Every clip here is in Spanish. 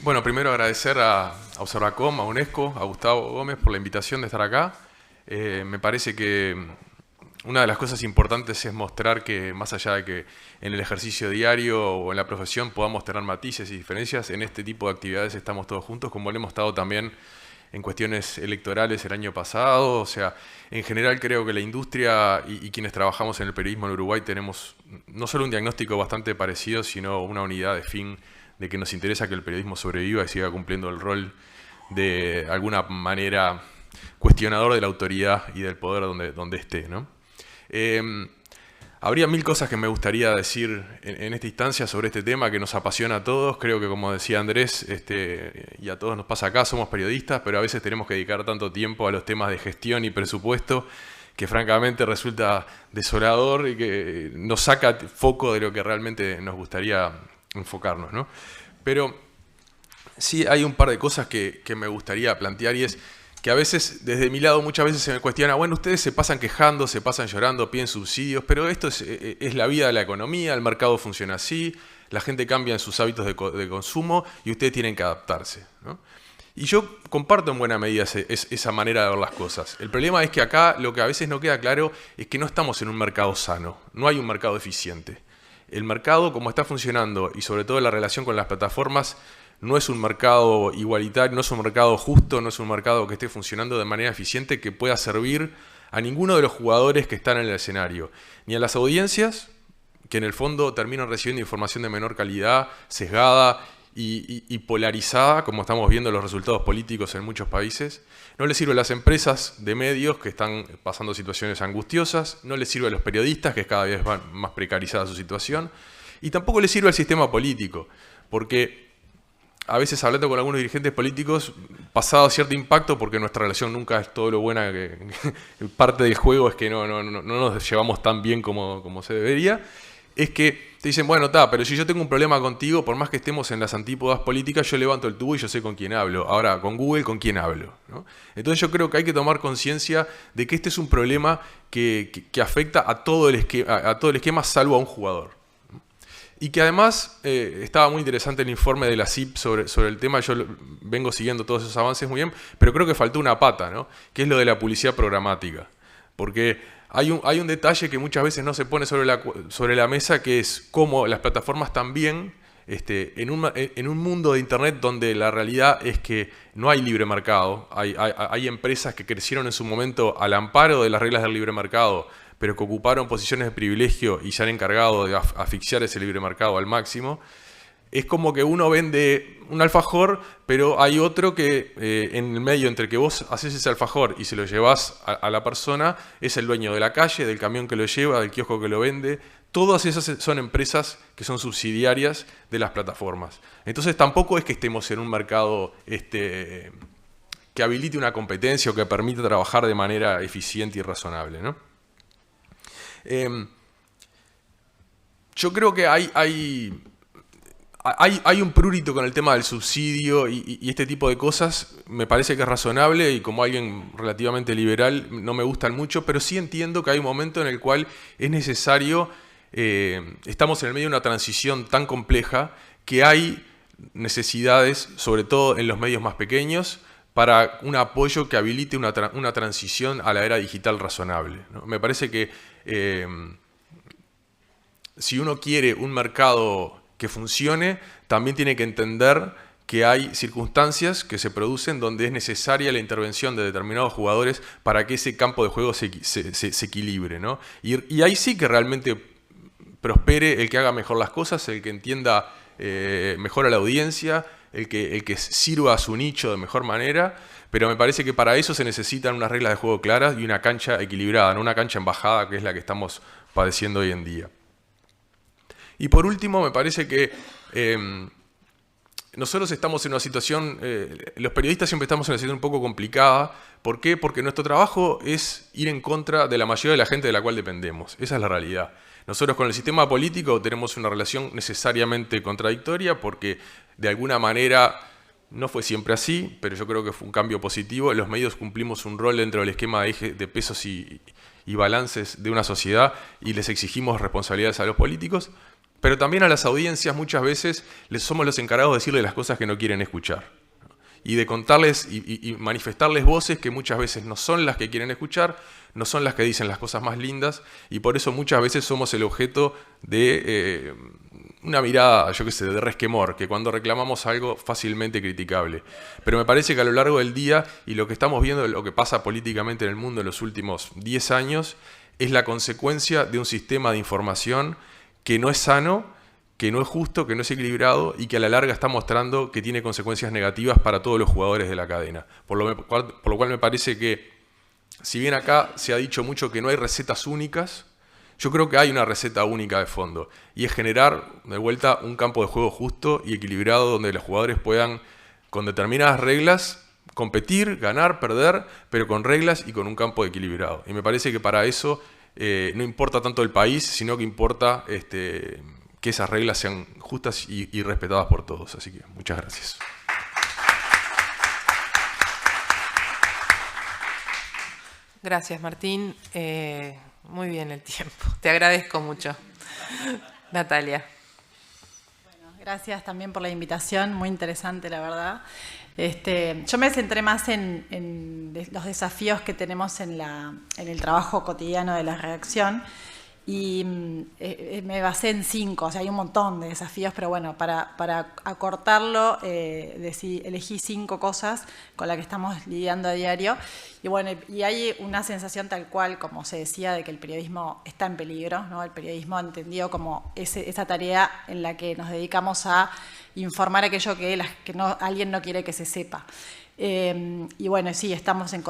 Bueno, primero agradecer a Observacom, a UNESCO, a Gustavo Gómez por la invitación de estar acá. Me parece que una de las cosas importantes es mostrar que más allá de que en el ejercicio diario o en la profesión podamos tener matices y diferencias, en este tipo de actividades estamos todos juntos, como lo hemos estado también en cuestiones electorales el año pasado. O sea, en general creo que la industria y quienes trabajamos en el periodismo en Uruguay tenemos no solo un diagnóstico bastante parecido, sino una unidad de fin de que nos interesa que el periodismo sobreviva y siga cumpliendo el rol de alguna manera cuestionador de la autoridad y del poder donde esté, ¿no? Habría mil cosas que me gustaría decir en esta instancia sobre este tema que nos apasiona a todos. Creo que, como decía Andrés, y a todos nos pasa acá, somos periodistas, pero a veces tenemos que dedicar tanto tiempo a los temas de gestión y presupuesto que francamente resulta desolador y que nos saca foco de lo que realmente nos gustaría enfocarnos, ¿no? Pero sí hay un par de cosas que me gustaría plantear, y es que a veces, desde mi lado, muchas veces se me cuestiona, bueno, ustedes se pasan quejando, se pasan llorando, piden subsidios, pero esto es la vida de la economía, el mercado funciona así, la gente cambia en sus hábitos de consumo y ustedes tienen que adaptarse, ¿no? Y yo comparto en buena medida esa manera de ver las cosas. El problema es que acá lo que a veces no queda claro es que no estamos en un mercado sano, no hay un mercado eficiente. El mercado, como está funcionando, y sobre todo la relación con las plataformas, no es un mercado igualitario, no es un mercado justo, no es un mercado que esté funcionando de manera eficiente que pueda servir a ninguno de los jugadores que están en el escenario. Ni a las audiencias, que en el fondo terminan recibiendo información de menor calidad, sesgada y polarizada, como estamos viendo los resultados políticos en muchos países. No les sirve a las empresas de medios que están pasando situaciones angustiosas, no les sirve a los periodistas que cada vez van más precarizada su situación, y tampoco les sirve al sistema político, porque a veces hablando con algunos dirigentes políticos, pasado cierto impacto, porque nuestra relación nunca es todo lo buena, que parte del juego es que no nos llevamos tan bien como se debería, es que te dicen, bueno, pero si yo tengo un problema contigo, por más que estemos en las antípodas políticas, yo levanto el tubo y yo sé con quién hablo. Ahora, con Google, ¿con quién hablo?, ¿no? Entonces yo creo que hay que tomar conciencia de que este es un problema que afecta a todo el esquema salvo a un jugador. Y que además estaba muy interesante el informe de la CIP sobre el tema. Yo vengo siguiendo todos esos avances muy bien, pero creo que faltó una pata, ¿no? Que es lo de la publicidad programática. Porque hay un detalle que muchas veces no se pone sobre la mesa, que es cómo las plataformas también, en un mundo de Internet donde la realidad es que no hay libre mercado, hay empresas que crecieron en su momento al amparo de las reglas del libre mercado, pero que ocuparon posiciones de privilegio y se han encargado de asfixiar ese libre mercado al máximo. Es como que uno vende un alfajor, pero hay otro que en el medio entre que vos haces ese alfajor y se lo llevás a la persona, es el dueño de la calle, del camión que lo lleva, del kiosco que lo vende. Todas esas son empresas que son subsidiarias de las plataformas. Entonces tampoco es que estemos en un mercado que habilite una competencia o que permita trabajar de manera eficiente y razonable, ¿no? Yo creo que hay un prurito con el tema del subsidio y este tipo de cosas. Me parece que es razonable y como alguien relativamente liberal no me gustan mucho, pero sí entiendo que hay un momento en el cual es necesario, estamos en el medio de una transición tan compleja que hay necesidades, sobre todo en los medios más pequeños, para un apoyo que habilite una transición a la era digital razonable, ¿no? Me parece que si uno quiere un mercado que funcione, también tiene que entender que hay circunstancias que se producen donde es necesaria la intervención de determinados jugadores para que ese campo de juego se equilibre, ¿no? Y ahí sí que realmente prospere el que haga mejor las cosas, el que entienda mejor a la audiencia, el que sirva a su nicho de mejor manera, pero me parece que para eso se necesitan unas reglas de juego claras y una cancha equilibrada, no una cancha en bajada, que es la que estamos padeciendo hoy en día. Y por último, me parece que nosotros estamos en una situación, los periodistas siempre estamos en una situación un poco complicada. ¿Por qué? Porque nuestro trabajo es ir en contra de la mayoría de la gente de la cual dependemos. Esa es la realidad. Nosotros con el sistema político tenemos una relación necesariamente contradictoria porque de alguna manera no fue siempre así, pero yo creo que fue un cambio positivo. Los medios cumplimos un rol dentro del esquema de pesos y balances de una sociedad y les exigimos responsabilidades a los políticos. Pero también a las audiencias muchas veces les somos los encargados de decirles las cosas que no quieren escuchar. Y de contarles y manifestarles voces que muchas veces no son las que quieren escuchar, no son las que dicen las cosas más lindas, y por eso muchas veces somos el objeto de una mirada, yo qué sé, de resquemor, que cuando reclamamos algo fácilmente criticable. Pero me parece que a lo largo del día, y lo que estamos viendo, lo que pasa políticamente en el mundo en los últimos 10 años, es la consecuencia de un sistema de información que no es sano, que no es justo, que no es equilibrado y que a la larga está mostrando que tiene consecuencias negativas para todos los jugadores de la cadena. Por lo cual me parece que, si bien acá se ha dicho mucho que no hay recetas únicas, yo creo que hay una receta única de fondo, y es generar de vuelta un campo de juego justo y equilibrado donde los jugadores puedan, con determinadas reglas, competir, ganar, perder, pero con reglas y con un campo equilibrado. Y me parece que para eso no importa tanto el país, sino que importa que esas reglas sean justas y respetadas por todos. Así que muchas gracias. Gracias, Martín. Muy bien el tiempo. Te agradezco mucho. Natalia. Bueno, gracias también por la invitación. Muy interesante, la verdad. Yo me centré más en los desafíos que tenemos en el trabajo cotidiano de la redacción. Y me basé en 5, o sea, hay un montón de desafíos, pero bueno, para acortarlo, elegí 5 cosas con las que estamos lidiando a diario. Y bueno, y hay una sensación tal cual, como se decía, de que el periodismo está en peligro, ¿no? El periodismo entendido como esa tarea en la que nos dedicamos a informar aquello que alguien no quiere que se sepa. Y bueno, sí, estamos en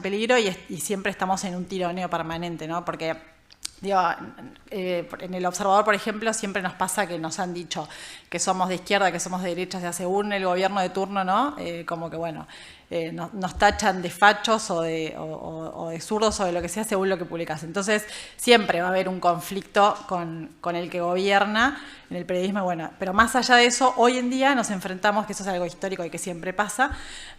peligro y siempre estamos en un tironeo permanente, ¿no? Porque, digo, en El Observador, por ejemplo, siempre nos pasa que nos han dicho que somos de izquierda, que somos de derecha, o sea, según el gobierno de turno, ¿no? Como que, bueno, nos tachan de fachos o de zurdos o de lo que sea según lo que publicas. Entonces, siempre va a haber un conflicto con el que gobierna en el periodismo. Bueno, pero más allá de eso, hoy en día nos enfrentamos, que eso es algo histórico y que siempre pasa,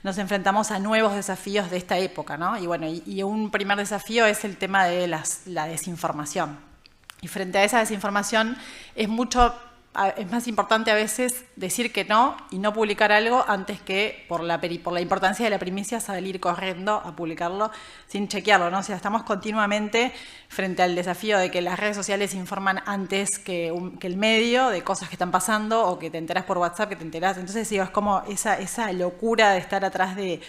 nos enfrentamos a nuevos desafíos de esta época, ¿no? Y bueno, y un primer desafío es el tema de la desinformación. Y frente a esa desinformación es más importante a veces decir que no y no publicar algo antes que por la importancia de la primicia salir corriendo a publicarlo sin chequearlo, ¿no? O sea, estamos continuamente frente al desafío de que las redes sociales informan antes que el medio de cosas que están pasando, o que te enterás por WhatsApp, que te enterás. Entonces, digo, es como esa locura de estar atrás de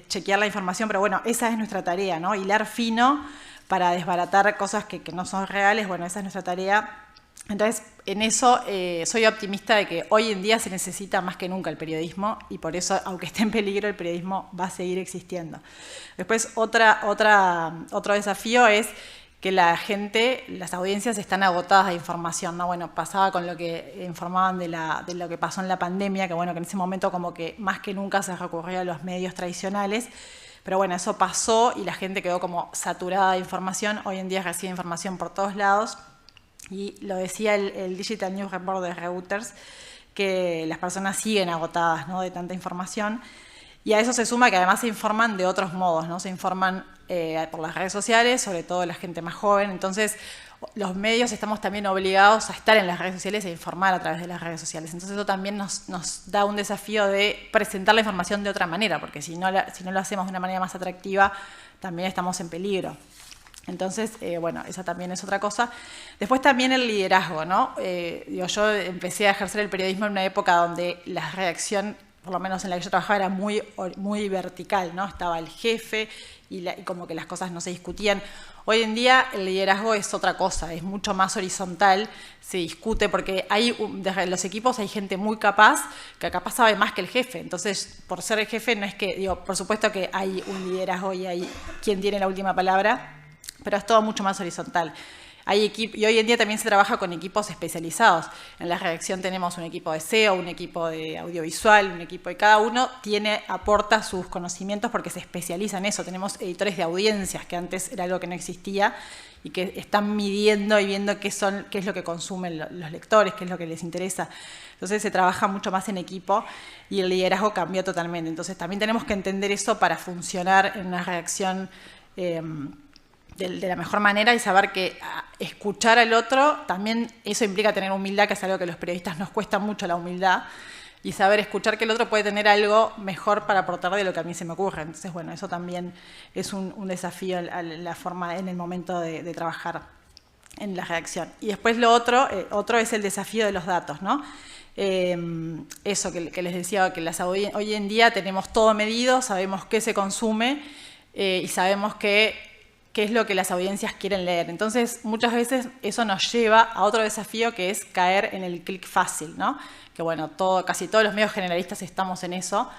chequear la información, pero bueno, esa es nuestra tarea, ¿no? Hilar fino para desbaratar cosas que no son reales. Bueno, esa es nuestra tarea. Entonces, en eso soy optimista de que hoy en día se necesita más que nunca el periodismo, y por eso, aunque esté en peligro, el periodismo va a seguir existiendo. Después, otro desafío es que las audiencias están agotadas de información, ¿no? Bueno, pasaba con lo que informaban de lo que pasó en la pandemia, que bueno, que en ese momento como que más que nunca se recurría a los medios tradicionales. Pero bueno, eso pasó y la gente quedó como saturada de información. Hoy en día recibe información por todos lados. Y lo decía el Digital News Report de Reuters, que las personas siguen agotadas, ¿no?, de tanta información. Y a eso se suma que además se informan de otros modos, ¿no? Se informan por las redes sociales, sobre todo la gente más joven. Entonces, los medios estamos también obligados a estar en las redes sociales e informar a través de las redes sociales. Entonces, eso también nos da un desafío de presentar la información de otra manera, porque si no lo hacemos de una manera más atractiva, también estamos en peligro. Entonces, bueno, esa también es otra cosa. Después también el liderazgo, ¿no? Yo empecé a ejercer el periodismo en una época donde la redacción, por lo menos en la que yo trabajaba, era muy vertical, ¿no? Estaba el jefe y como que las cosas no se discutían. Hoy en día el liderazgo es otra cosa, es mucho más horizontal, se discute porque desde los equipos hay gente muy capaz, que capaz sabe más que el jefe. Entonces, por ser el jefe, no es que, digo, por supuesto que hay un liderazgo y hay quien tiene la última palabra, pero es todo mucho más horizontal. Y hoy en día también se trabaja con equipos especializados. En la redacción tenemos un equipo de SEO, un equipo de audiovisual, un equipo de cada uno aporta sus conocimientos porque se especializa en eso. Tenemos editores de audiencias, que antes era algo que no existía, y que están midiendo y viendo qué es lo que consumen los lectores, qué es lo que les interesa. Entonces se trabaja mucho más en equipo y el liderazgo cambió totalmente. Entonces también tenemos que entender eso para funcionar en una redacción de la mejor manera y saber que escuchar al otro, también eso implica tener humildad, que es algo que a los periodistas nos cuesta mucho, la humildad, y saber escuchar que el otro puede tener algo mejor para aportar de lo que a mí se me ocurre. Entonces, bueno, eso también es un desafío a la forma, en el momento de trabajar en la redacción. Y después lo otro es el desafío de los datos, ¿no? Eso que les decía, que hoy en día tenemos todo medido, sabemos qué se consume y sabemos qué es lo que las audiencias quieren leer. Entonces, muchas veces eso nos lleva a otro desafío, que es caer en el clic fácil, ¿no? Que bueno, casi todos los medios generalistas estamos en eso,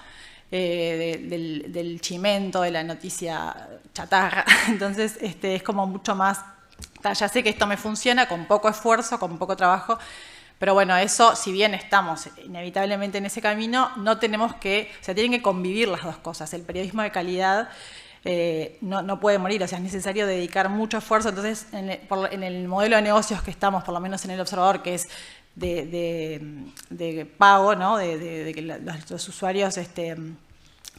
del chimento, de la noticia chatarra. Entonces, es como mucho más, ya sé que esto me funciona con poco esfuerzo, con poco trabajo, pero bueno, eso, si bien estamos inevitablemente en ese camino, no tenemos que, o sea, tienen que convivir las dos cosas. El periodismo de calidad no puede morir, o sea, es necesario dedicar mucho esfuerzo. Entonces, en el modelo de negocios que estamos, por lo menos en El Observador, que es de pago, ¿no? De que los usuarios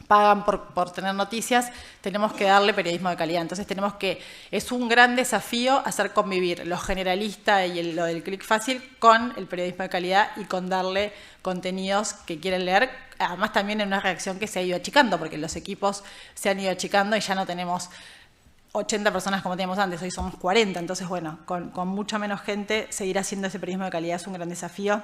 pagan por tener noticias, tenemos que darle periodismo de calidad. Entonces es un gran desafío hacer convivir lo generalista y lo del clic fácil con el periodismo de calidad y con darle contenidos que quieren leer. Además, también en una redacción que se ha ido achicando, porque los equipos se han ido achicando y ya no tenemos 80 personas como teníamos antes, hoy somos 40. Entonces, bueno, con mucha menos gente, seguir haciendo ese periodismo de calidad es un gran desafío,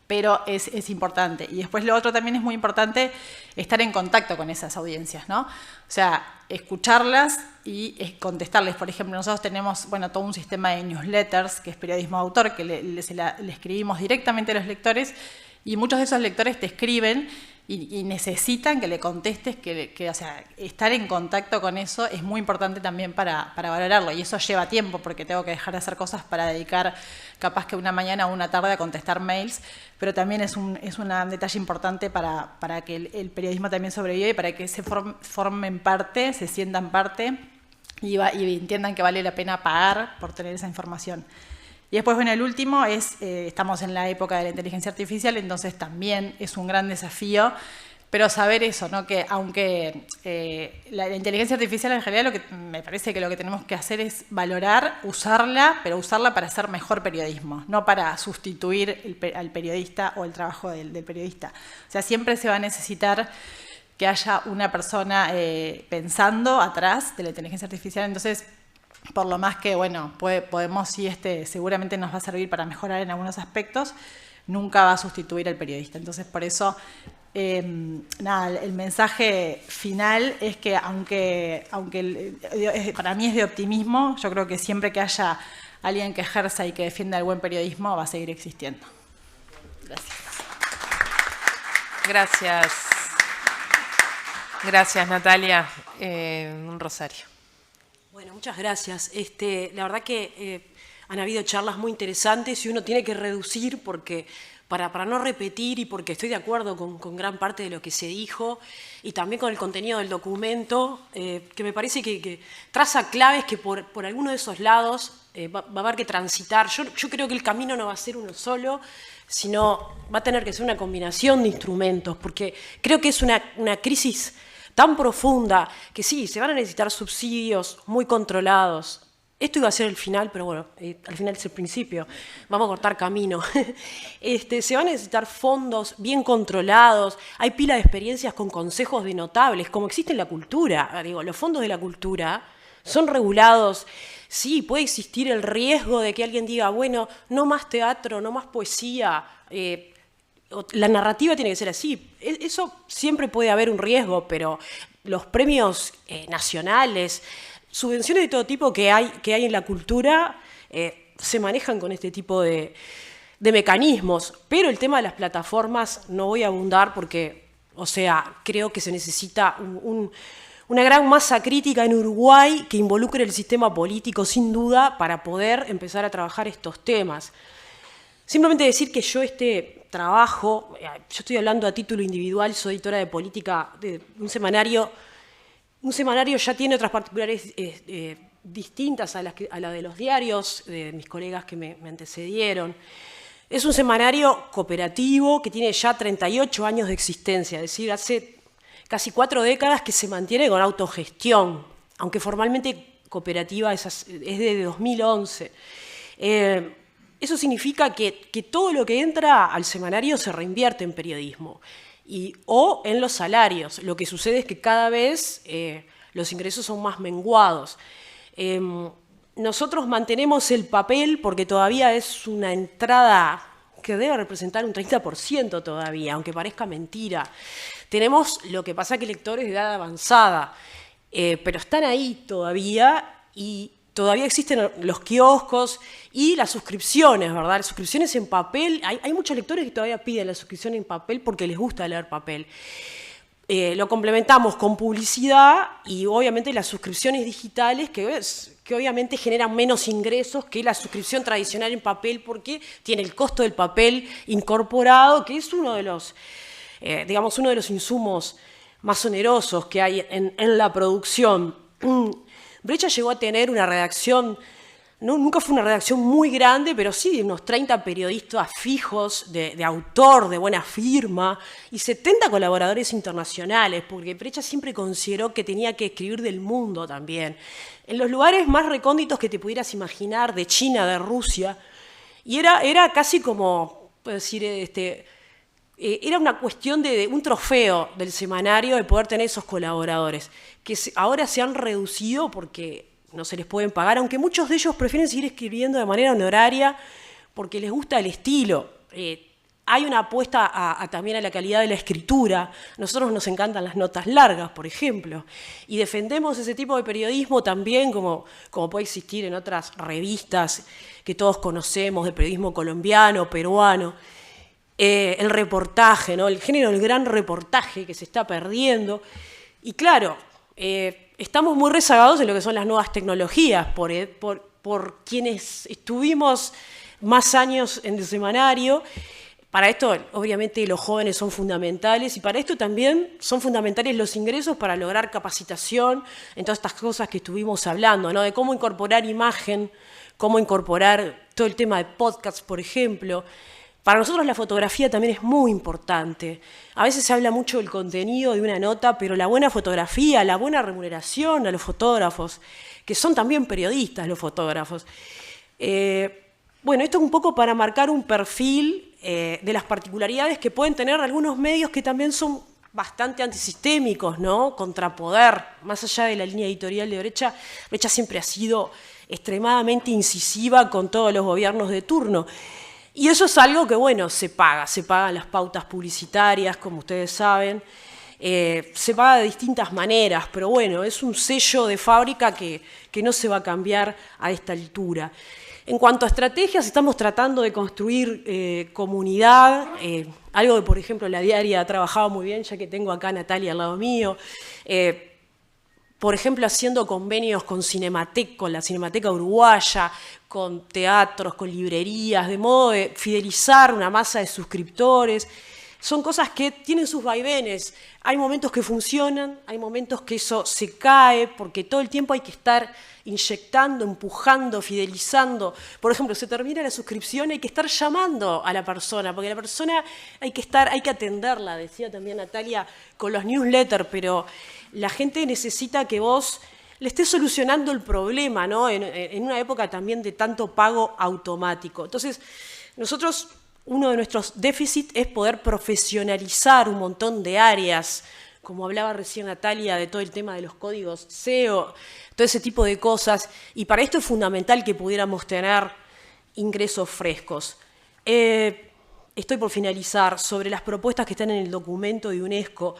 pero es importante. Y después lo otro también es muy importante, estar en contacto con esas audiencias, ¿no? O sea, escucharlas y contestarles. Por ejemplo, nosotros tenemos, bueno, todo un sistema de newsletters, que es periodismo de autor, que le escribimos directamente a los lectores, y muchos de esos lectores te escriben y necesitan que le contestes, o sea, estar en contacto con eso es muy importante también para valorarlo. Y eso lleva tiempo, porque tengo que dejar de hacer cosas para dedicar capaz que una mañana o una tarde a contestar mails, pero también es un detalle importante para que el periodismo también sobreviva y para que se formen parte, se sientan parte y entiendan que vale la pena pagar por tener esa información. Y después, bueno, el último es, estamos en la época de la inteligencia artificial, entonces también es un gran desafío, pero saber eso, ¿no? Que aunque la inteligencia artificial en realidad me parece que lo que tenemos que hacer es valorar, usarla, pero usarla para hacer mejor periodismo, no para sustituir al periodista o el trabajo del periodista. O sea, siempre se va a necesitar que haya una persona pensando atrás de la inteligencia artificial, entonces por lo más que, bueno, podemos, sí, seguramente nos va a servir para mejorar en algunos aspectos, nunca va a sustituir al periodista. Entonces, por eso, nada, el mensaje final es que, aunque para mí es de optimismo, yo creo que siempre que haya alguien que ejerza y que defienda el buen periodismo, va a seguir existiendo. Gracias. Gracias. Gracias, Natalia. Un rosario. Bueno, muchas gracias. La verdad que han habido charlas muy interesantes y uno tiene que reducir porque para no repetir y porque estoy de acuerdo con gran parte de lo que se dijo y también con el contenido del documento, que me parece que traza claves que por alguno de esos lados va a haber que transitar. Yo creo que el camino no va a ser uno solo, sino va a tener que ser una combinación de instrumentos, porque creo que es una crisis tan profunda que sí, se van a necesitar subsidios muy controlados. Esto iba a ser el final, pero bueno, al final es el principio. Vamos a cortar camino. Se van a necesitar fondos bien controlados. Hay pila de experiencias con consejos de notables, como existe en la cultura. Digo, los fondos de la cultura son regulados. Sí, puede existir el riesgo de que alguien diga, bueno, no más teatro, no más poesía, la narrativa tiene que ser así. Eso siempre puede haber un riesgo, pero los premios nacionales, subvenciones de todo tipo que hay en la cultura, se manejan con este tipo de mecanismos. Pero el tema de las plataformas no voy a abundar porque, o sea, creo que se necesita una gran masa crítica en Uruguay que involucre el sistema político, sin duda, para poder empezar a trabajar estos temas. Simplemente decir que yo trabajo, yo estoy hablando a título individual, soy editora de política de un semanario. Un semanario ya tiene otras particulares distintas a la de los diarios, de mis colegas que me antecedieron. Es un semanario cooperativo que tiene ya 38 años de existencia, es decir, hace casi 4 décadas que se mantiene con autogestión, aunque formalmente cooperativa es de 2011. Eso significa que todo lo que entra al semanario se reinvierte en periodismo o en los salarios. Lo que sucede es que cada vez los ingresos son más menguados. Nosotros mantenemos el papel porque todavía es una entrada que debe representar un 30% todavía, aunque parezca mentira. Tenemos lo que pasa que lectores de edad avanzada, pero están ahí todavía y todavía existen los kioscos y las suscripciones, ¿verdad? Las suscripciones en papel. Hay muchos lectores que todavía piden la suscripción en papel porque les gusta leer papel. Lo complementamos con publicidad y obviamente las suscripciones digitales que obviamente generan menos ingresos que la suscripción tradicional en papel porque tiene el costo del papel incorporado, que es uno de los, uno de los insumos más onerosos que hay en la producción. Brecha llegó a tener una redacción, nunca fue una redacción muy grande, pero sí de unos 30 periodistas fijos, de autor, de buena firma, y 70 colaboradores internacionales, porque Brecha siempre consideró que tenía que escribir del mundo también, en los lugares más recónditos que te pudieras imaginar, de China, de Rusia, y era casi como, puedo decir, era una cuestión de un trofeo del semanario de poder tener esos colaboradores, que ahora se han reducido porque no se les pueden pagar, aunque muchos de ellos prefieren seguir escribiendo de manera honoraria porque les gusta el estilo. Hay una apuesta también a la calidad de la escritura. A nosotros nos encantan las notas largas, por ejemplo, y defendemos ese tipo de periodismo también como puede existir en otras revistas que todos conocemos, de periodismo colombiano, peruano. El reportaje, ¿no? El género del gran reportaje que se está perdiendo. Y claro, estamos muy rezagados en lo que son las nuevas tecnologías, por quienes estuvimos más años en el semanario. Para esto, obviamente, los jóvenes son fundamentales y para esto también son fundamentales los ingresos para lograr capacitación en todas estas cosas que estuvimos hablando, ¿no? De cómo incorporar imagen, cómo incorporar todo el tema de podcasts, por ejemplo. Para nosotros la fotografía también es muy importante. A veces se habla mucho del contenido de una nota, pero la buena fotografía, la buena remuneración a los fotógrafos, que son también periodistas los fotógrafos. Bueno, esto es un poco para marcar un perfil de las particularidades que pueden tener algunos medios que también son bastante antisistémicos, ¿no? Contrapoder, más allá de la línea editorial de Brecha. Brecha siempre ha sido extremadamente incisiva con todos los gobiernos de turno. Y eso es algo que, bueno, se pagan las pautas publicitarias, como ustedes saben, se paga de distintas maneras, pero bueno, es un sello de fábrica que no se va a cambiar a esta altura. En cuanto a estrategias, estamos tratando de construir comunidad, algo que, por ejemplo, la Diaria ha trabajado muy bien, ya que tengo acá a Natalia al lado mío, por ejemplo, haciendo convenios con Cinematec, con la Cinemateca Uruguaya, con teatros, con librerías, de modo de fidelizar una masa de suscriptores. Son cosas que tienen sus vaivenes. Hay momentos que funcionan, hay momentos que eso se cae, porque todo el tiempo hay que estar inyectando, empujando, fidelizando. Por ejemplo, se termina la suscripción, hay que estar llamando a la persona, porque la persona hay que atenderla, decía también Natalia, con los newsletters, pero la gente necesita que vos le estés solucionando el problema, ¿no? En una época también de tanto pago automático. Entonces, nosotros, uno de nuestros déficits es poder profesionalizar un montón de áreas, como hablaba recién Natalia, de todo el tema de los códigos SEO, todo ese tipo de cosas, y para esto es fundamental que pudiéramos tener ingresos frescos. Estoy por finalizar sobre las propuestas que están en el documento de UNESCO.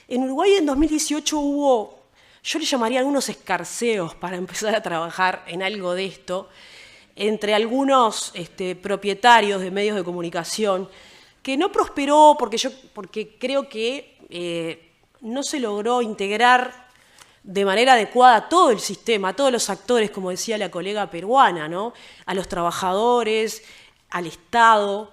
En Uruguay en 2018 hubo, yo le llamaría algunos escarceos para empezar a trabajar en algo de esto, entre algunos propietarios de medios de comunicación, que no prosperó porque creo que no se logró integrar de manera adecuada todo el sistema, a todos los actores, como decía la colega peruana, ¿no? A los trabajadores, al Estado,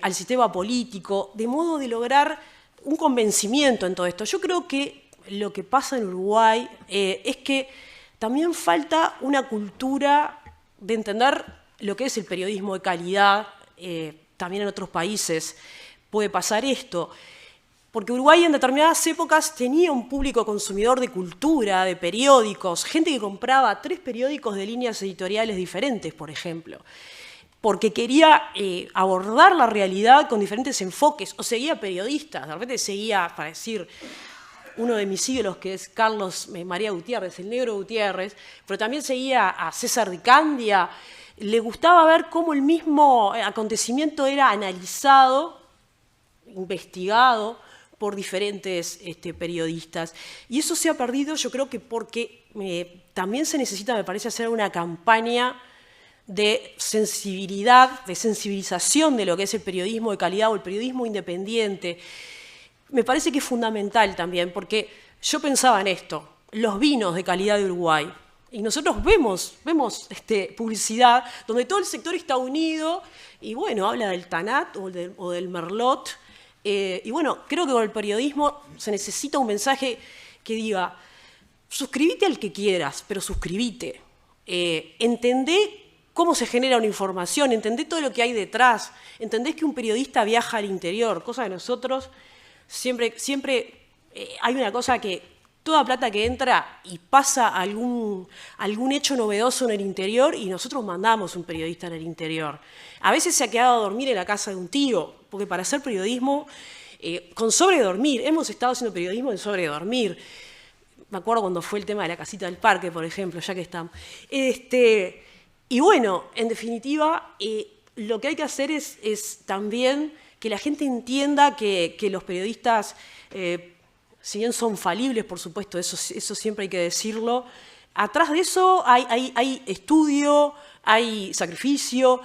al sistema político, de modo de lograr un convencimiento en todo esto. Yo creo que lo que pasa en Uruguay es que también falta una cultura de entender lo que es el periodismo de calidad. También en otros países puede pasar esto. Porque Uruguay en determinadas épocas tenía un público consumidor de cultura, de periódicos, gente que compraba 3 periódicos de líneas editoriales diferentes, por ejemplo, porque quería abordar la realidad con diferentes enfoques, o seguía periodistas, de repente seguía, para decir, uno de mis ídolos, que es Carlos María Gutiérrez, el Negro Gutiérrez, pero también seguía a César Di Candia. Le gustaba ver cómo el mismo acontecimiento era analizado, investigado por diferentes periodistas. Y eso se ha perdido, yo creo que porque también se necesita, me parece, hacer una campaña de sensibilidad, de sensibilización de lo que es el periodismo de calidad o el periodismo independiente. Me parece que es fundamental también, porque yo pensaba en esto, los vinos de calidad de Uruguay. Y nosotros vemos publicidad donde todo el sector está unido y, bueno, habla del Tanat o del Merlot. Y, bueno, creo que con el periodismo se necesita un mensaje que diga, suscríbete al que quieras, pero suscríbete. Entendé cómo se genera una información, entendé todo lo que hay detrás, entendés que un periodista viaja al interior, cosa que nosotros siempre hay una cosa que toda plata que entra y pasa algún hecho novedoso en el interior y nosotros mandamos un periodista en el interior. A veces se ha quedado a dormir en la casa de un tío, porque para hacer periodismo, con sobredormir, hemos estado haciendo periodismo en sobredormir. Me acuerdo cuando fue el tema de la casita del parque, por ejemplo, ya que estamos. Y bueno, en definitiva, lo que hay que hacer es también que la gente entienda que los periodistas, si bien son falibles, por supuesto, eso siempre hay que decirlo, atrás de eso hay estudio, hay sacrificio.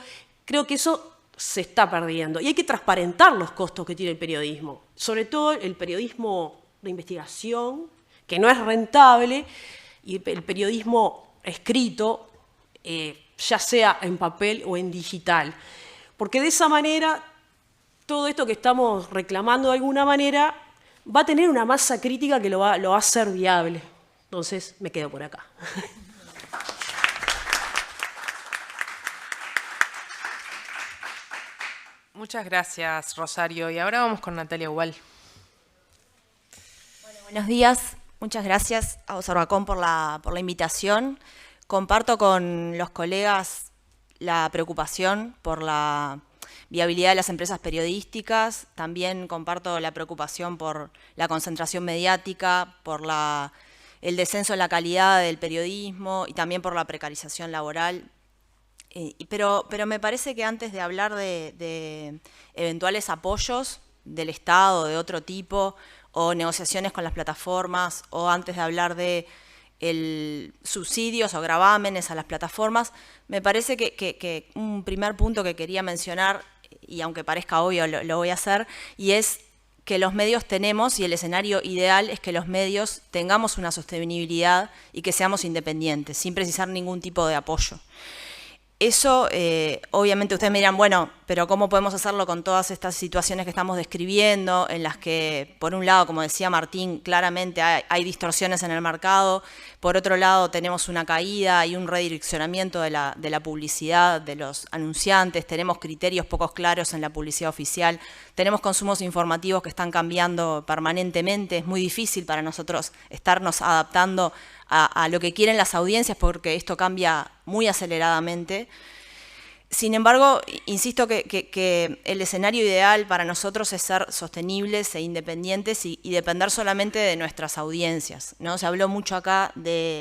Creo que eso se está perdiendo. Y hay que transparentar los costos que tiene el periodismo, sobre todo el periodismo de investigación, que no es rentable, y el periodismo escrito, ya sea en papel o en digital. Porque de esa manera, todo esto que estamos reclamando de alguna manera va a tener una masa crítica que lo va a hacer viable. Entonces, me quedo por acá. Muchas gracias, Rosario. Y ahora vamos con Natalia Ubal. Bueno, buenos días. Muchas gracias a Observacom por la invitación. Comparto con los colegas la preocupación por la viabilidad de las empresas periodísticas. También comparto la preocupación por la concentración mediática, por el descenso en la calidad del periodismo y también por la precarización laboral. Pero me parece que antes de hablar de eventuales apoyos del Estado, de otro tipo, o negociaciones con las plataformas, o antes de hablar de subsidios o gravámenes a las plataformas, me parece que un primer punto que quería mencionar, y aunque parezca obvio lo voy a hacer, y es que los medios tenemos, y el escenario ideal es que los medios tengamos una sostenibilidad y que seamos independientes, sin precisar ningún tipo de apoyo. Eso, obviamente ustedes me dirán, bueno, pero ¿cómo podemos hacerlo con todas estas situaciones que estamos describiendo, en las que, por un lado, como decía Martín, claramente hay distorsiones en el mercado, por otro lado tenemos una caída y un redireccionamiento de la publicidad, de los anunciantes, tenemos criterios poco claros en la publicidad oficial, tenemos consumos informativos que están cambiando permanentemente, es muy difícil para nosotros estarnos adaptando a lo que quieren las audiencias porque esto cambia muy aceleradamente. Sin embargo, insisto que el escenario ideal para nosotros es ser sostenibles e independientes y depender solamente de nuestras audiencias, ¿no? Se habló mucho acá,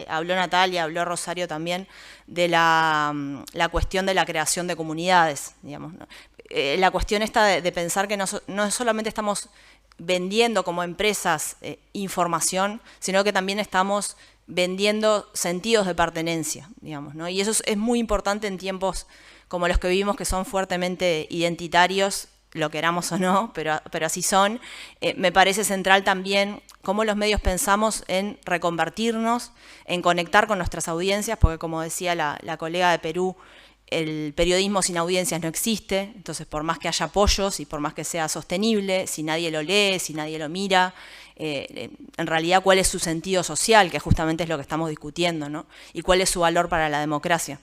habló Natalia, habló Rosario también, de la cuestión de la creación de comunidades, digamos, ¿no? La cuestión está de pensar que no solamente estamos vendiendo como empresas información, sino que también estamos vendiendo sentidos de pertenencia, digamos, ¿no? Y eso es muy importante en tiempos como los que vivimos, que son fuertemente identitarios, lo queramos o no, pero así son. Me parece central también cómo los medios pensamos en reconvertirnos, en conectar con nuestras audiencias, porque como decía la colega de Perú, el periodismo sin audiencias no existe, entonces por más que haya apoyos y por más que sea sostenible, si nadie lo lee, si nadie lo mira, en realidad cuál es su sentido social, que justamente es lo que estamos discutiendo, ¿no? Y cuál es su valor para la democracia.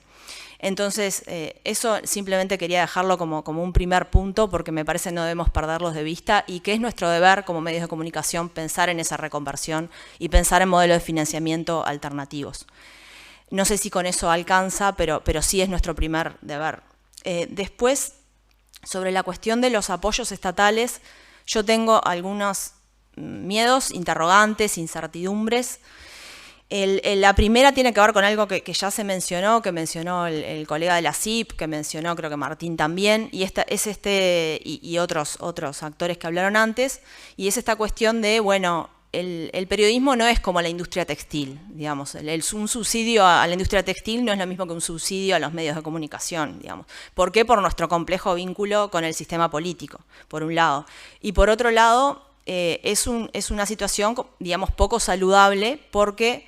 Entonces, eso simplemente quería dejarlo como un primer punto, porque me parece no debemos perderlos de vista y que es nuestro deber como medios de comunicación pensar en esa reconversión y pensar en modelos de financiamiento alternativos. No sé si con eso alcanza, pero sí es nuestro primer deber. Después, sobre la cuestión de los apoyos estatales, yo tengo algunos miedos, interrogantes, incertidumbres. La primera tiene que ver con algo que ya se mencionó, que mencionó el colega de la CIP, que mencionó creo que Martín también, y y otros actores que hablaron antes, y es esta cuestión de, bueno, el periodismo no es como la industria textil, digamos. Un subsidio a la industria textil no es lo mismo que un subsidio a los medios de comunicación, digamos. ¿Por qué? Por nuestro complejo vínculo con el sistema político, por un lado. Y por otro lado, es una situación, digamos, poco saludable, porque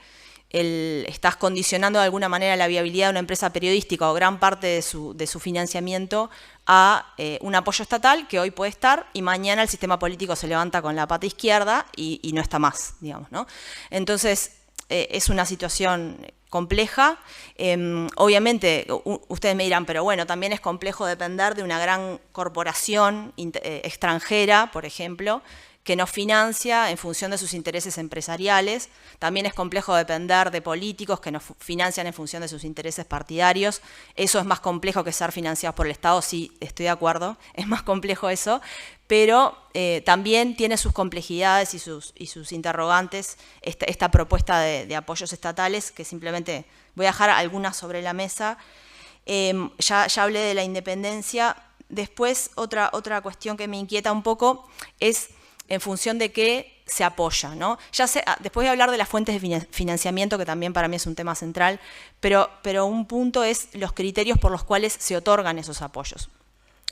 estás condicionando de alguna manera la viabilidad de una empresa periodística o gran parte de su financiamiento a un apoyo estatal que hoy puede estar y mañana el sistema político se levanta con la pata izquierda y no está más, digamos, ¿no? Entonces, es una situación compleja. Obviamente, ustedes me dirán, pero bueno, también es complejo depender de una gran corporación extranjera, por ejemplo, que nos financia en función de sus intereses empresariales. También es complejo depender de políticos que nos financian en función de sus intereses partidarios. Eso es más complejo que ser financiados por el Estado, sí, estoy de acuerdo, es más complejo eso, pero también tiene sus complejidades y sus interrogantes esta propuesta de apoyos estatales, que simplemente voy a dejar algunas sobre la mesa. Ya hablé de la independencia. Después, otra cuestión que me inquieta un poco es en función de qué se apoya, ¿no? Después voy a hablar de las fuentes de financiamiento, que también para mí es un tema central, pero un punto es los criterios por los cuales se otorgan esos apoyos,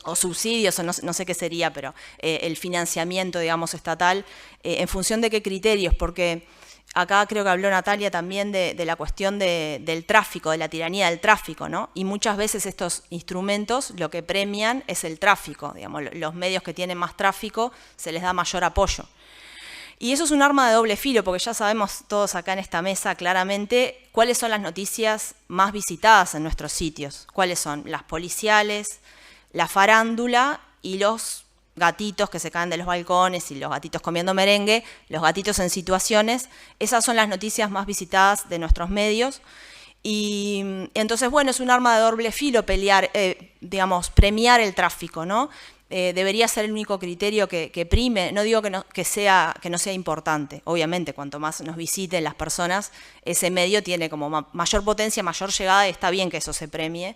o subsidios, o no sé qué sería, pero el financiamiento, digamos, estatal, en función de qué criterios, porque acá creo que habló Natalia también de la cuestión del tráfico, de la tiranía del tráfico, ¿no? Y muchas veces estos instrumentos lo que premian es el tráfico, digamos, los medios que tienen más tráfico se les da mayor apoyo. Y eso es un arma de doble filo, porque ya sabemos todos acá en esta mesa claramente cuáles son las noticias más visitadas en nuestros sitios, cuáles son las policiales, la farándula y los gatitos que se caen de los balcones y los gatitos comiendo merengue, los gatitos en situaciones. Esas son las noticias más visitadas de nuestros medios. Y entonces, bueno, es un arma de doble filo digamos, premiar el tráfico, ¿no? Debería ser el único criterio que prime. No digo que no sea importante. Obviamente, cuanto más nos visiten las personas, ese medio tiene como mayor potencia, mayor llegada, y está bien que eso se premie.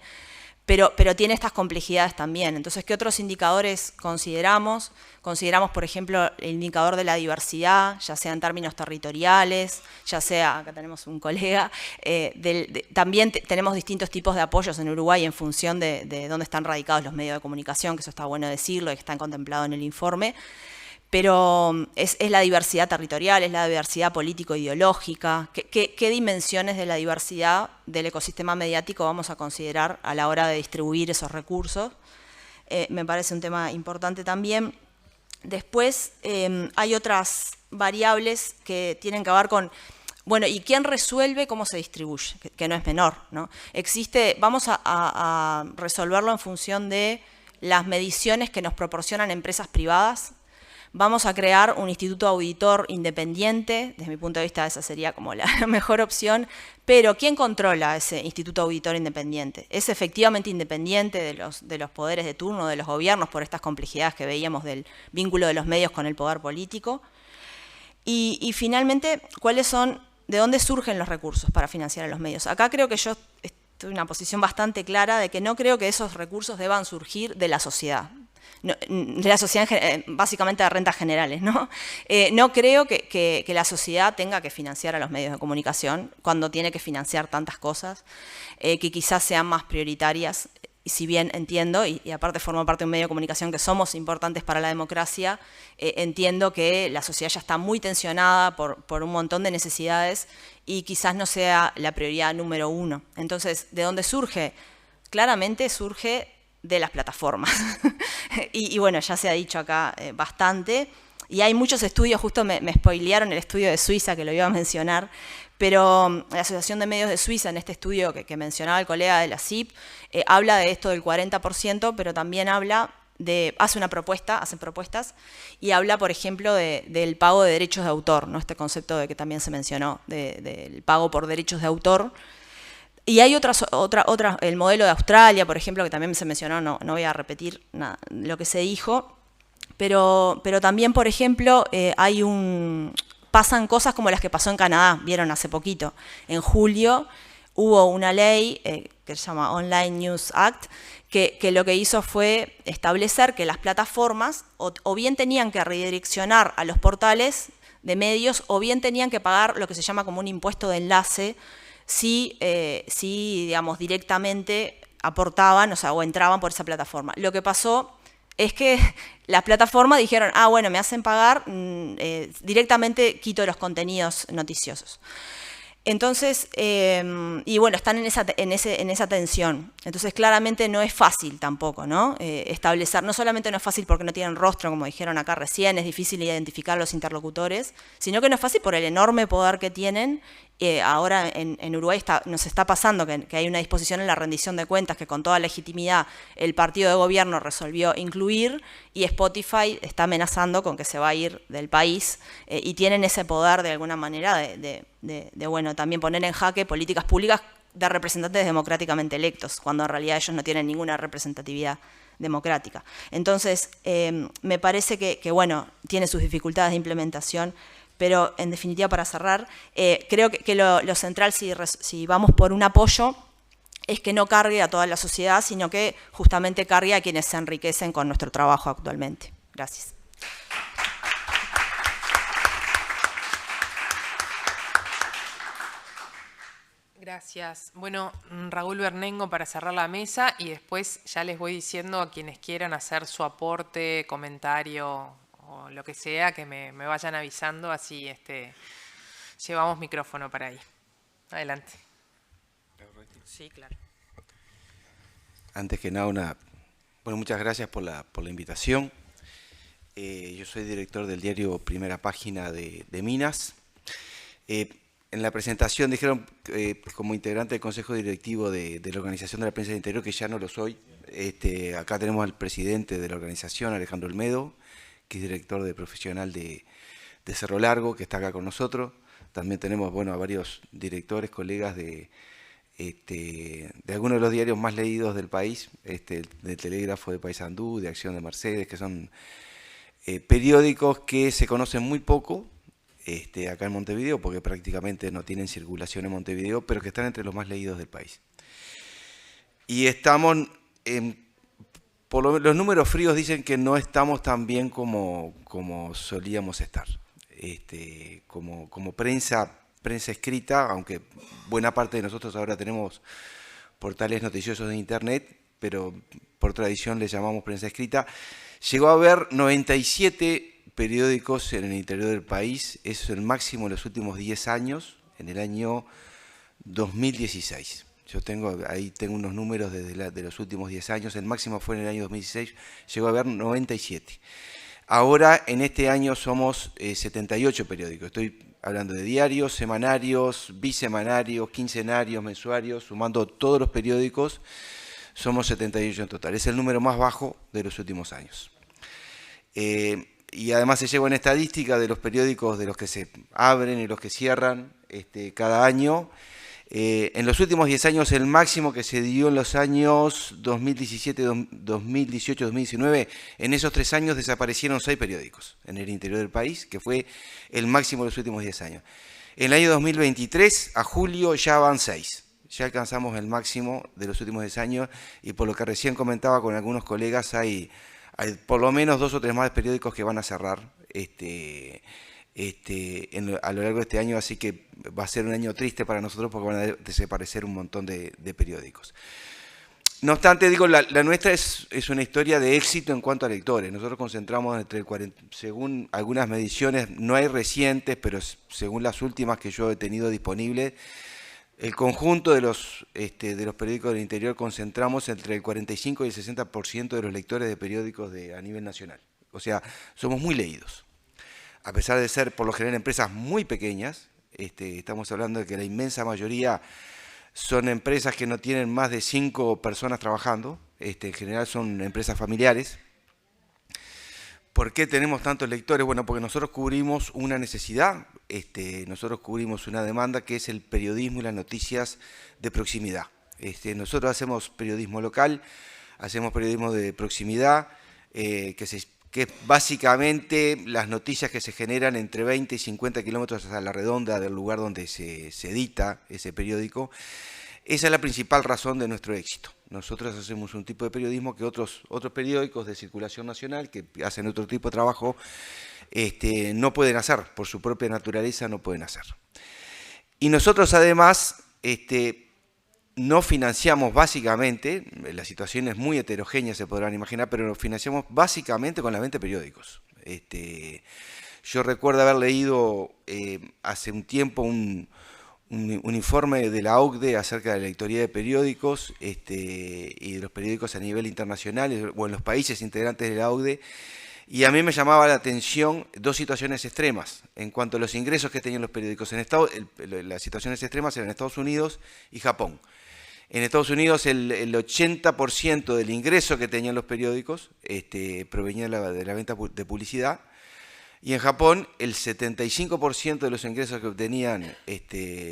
Pero tiene estas complejidades también. Entonces, ¿qué otros indicadores consideramos? Consideramos, por ejemplo, el indicador de la diversidad, ya sea en términos territoriales, ya sea, acá tenemos un colega, también tenemos distintos tipos de apoyos en Uruguay en función de dónde están radicados los medios de comunicación, que eso está bueno decirlo y que están contemplados en el informe. Pero es la diversidad territorial, es la diversidad político-ideológica. ¿Qué dimensiones de la diversidad del ecosistema mediático vamos a considerar a la hora de distribuir esos recursos? Me parece un tema importante también. Después hay otras variables que tienen que ver con, bueno, ¿y quién resuelve cómo se distribuye? Que no es menor, ¿no? Vamos a resolverlo en función de las mediciones que nos proporcionan empresas privadas. Vamos a crear un instituto auditor independiente, desde mi punto de vista esa sería como la mejor opción, pero ¿quién controla ese instituto auditor independiente? ¿Es efectivamente independiente de los poderes de turno, de los gobiernos, por estas complejidades que veíamos del vínculo de los medios con el poder político? Y finalmente, ¿de dónde surgen los recursos para financiar a los medios? Acá creo que yo estoy en una posición bastante clara de que no creo que esos recursos deban surgir de la sociedad. De la sociedad, básicamente de rentas generales, ¿no? No creo que la sociedad tenga que financiar a los medios de comunicación cuando tiene que financiar tantas cosas que quizás sean más prioritarias. Y si bien entiendo, y aparte formo parte de un medio de comunicación que somos importantes para la democracia, entiendo que la sociedad ya está muy tensionada por un montón de necesidades y quizás no sea la prioridad número uno. Entonces, ¿de dónde surge? Claramente surge de las plataformas. y bueno, ya se ha dicho acá bastante. Y hay muchos estudios, justo me spoilearon el estudio de Suiza, que lo iba a mencionar, Pero la Asociación de Medios de Suiza, en este estudio que mencionaba el colega de la CIP, habla de esto del 40%, pero también habla hacen propuestas, y habla, por ejemplo, del pago de derechos de autor, ¿no? Este concepto que también se mencionó, del pago por derechos de autor. Y hay el modelo de Australia, por ejemplo, que también se mencionó, no voy a repetir nada, lo que se dijo, pero también, por ejemplo, pasan cosas como las que pasó en Canadá, vieron hace poquito. En julio hubo una ley que se llama Online News Act, que lo que hizo fue establecer que las plataformas o bien tenían que redireccionar a los portales de medios o bien tenían que pagar lo que se llama como un impuesto de enlace si digamos, directamente aportaban, o entraban por esa plataforma. Lo que pasó es que las plataformas dijeron, bueno, me hacen pagar, directamente quito los contenidos noticiosos. Entonces, y bueno, están en esa tensión. Entonces, claramente no es fácil tampoco, ¿no? Establecer, no solamente no es fácil porque no tienen rostro, como dijeron acá recién, es difícil identificar los interlocutores, sino que no es fácil por el enorme poder que tienen. Ahora en Uruguay nos está pasando que hay una disposición en la rendición de cuentas que con toda legitimidad el partido de gobierno resolvió incluir, y Spotify está amenazando con que se va a ir del país, y tienen ese poder de alguna manera bueno, también poner en jaque políticas públicas de representantes democráticamente electos, cuando en realidad ellos no tienen ninguna representatividad democrática. Entonces, me parece que bueno, tiene sus dificultades de implementación, pero en definitiva, para cerrar, creo que lo central, si vamos por un apoyo, es que no cargue a toda la sociedad, sino que justamente cargue a quienes se enriquecen con nuestro trabajo actualmente. Gracias. Gracias. Bueno, Raúl Bernengo para cerrar la mesa, y después ya les voy diciendo a quienes quieran hacer su aporte, comentario o lo que sea, que me vayan avisando, así llevamos micrófono para ahí. Adelante. Sí, claro. Antes que nada, muchas gracias por la invitación. Yo soy director del diario Primera Página de Minas. En la presentación dijeron como integrante del Consejo Directivo de la Organización de la Prensa del Interior, que ya no lo soy. Acá tenemos al presidente de la organización, Alejandro Olmedo, que es director de profesional de Cerro Largo, que está acá con nosotros. También tenemos a varios directores, colegas de algunos de los diarios más leídos del país, de Telégrafo de Paysandú, de Acción de Mercedes, que son periódicos que se conocen muy poco acá en Montevideo, porque prácticamente no tienen circulación en Montevideo, pero que están entre los más leídos del país. Y estamos, los números fríos dicen que no estamos tan bien como solíamos estar. Como prensa escrita, aunque buena parte de nosotros ahora tenemos portales noticiosos de internet, pero por tradición les llamamos prensa escrita, llegó a haber 97 periódicos en el interior del país. Eso es el máximo en los últimos 10 años, en el año 2016. Yo tengo unos números de los últimos 10 años, el máximo fue en el año 2016, llegó a haber 97. Ahora, en este año, somos 78 periódicos. Estoy hablando de diarios, semanarios, bisemanarios, quincenarios, mensuarios, sumando todos los periódicos, somos 78 en total. Es el número más bajo de los últimos años. Y además se lleva en estadística de los periódicos, de los que se abren y los que cierran cada año. En los últimos 10 años, el máximo que se dio en los años 2017, 2018, 2019, en esos 3 años desaparecieron 6 periódicos en el interior del país, que fue el máximo de los últimos 10 años. En el año 2023, a julio, ya van 6. Ya alcanzamos el máximo de los últimos 10 años, y por lo que recién comentaba con algunos colegas, hay por lo menos 2 o 3 más periódicos que van a cerrar a lo largo de este año, así que va a ser un año triste para nosotros porque van a desaparecer un montón de periódicos. No obstante, digo, la nuestra es una historia de éxito en cuanto a lectores. Nosotros concentramos entre el 40, según algunas mediciones, no hay recientes, pero según las últimas que yo he tenido disponibles, el conjunto de los periódicos del interior concentramos entre el 45 y el 60% de los lectores de periódicos a nivel nacional. O sea, somos muy leídos. A pesar de ser, por lo general, empresas muy pequeñas, Estamos hablando de que la inmensa mayoría son empresas que no tienen más de 5 personas trabajando, en general son empresas familiares. ¿Por qué tenemos tantos lectores? Bueno, porque nosotros cubrimos una necesidad, nosotros cubrimos una demanda que es el periodismo y las noticias de proximidad. Nosotros hacemos periodismo local, hacemos periodismo de proximidad, que es básicamente las noticias que se generan entre 20 y 50 kilómetros a la redonda del lugar donde se edita ese periódico. Esa es la principal razón de nuestro éxito. Nosotros hacemos un tipo de periodismo que otros periódicos de circulación nacional que hacen otro tipo de trabajo no pueden hacer, por su propia naturaleza no pueden hacer. Y nosotros además no financiamos básicamente, la situación es muy heterogénea, se podrán imaginar, pero nos financiamos básicamente con la venta de periódicos. Yo recuerdo haber leído hace un tiempo un informe de la OCDE acerca de la lectoría de periódicos y de los periódicos a nivel internacional o en los países integrantes de la OCDE, y a mí me llamaba la atención dos situaciones extremas en cuanto a los ingresos que tenían los periódicos. Las situaciones extremas eran Estados Unidos y Japón. En Estados Unidos el 80% del ingreso que tenían los periódicos provenía de la venta de publicidad, y en Japón el 75% de los ingresos que obtenían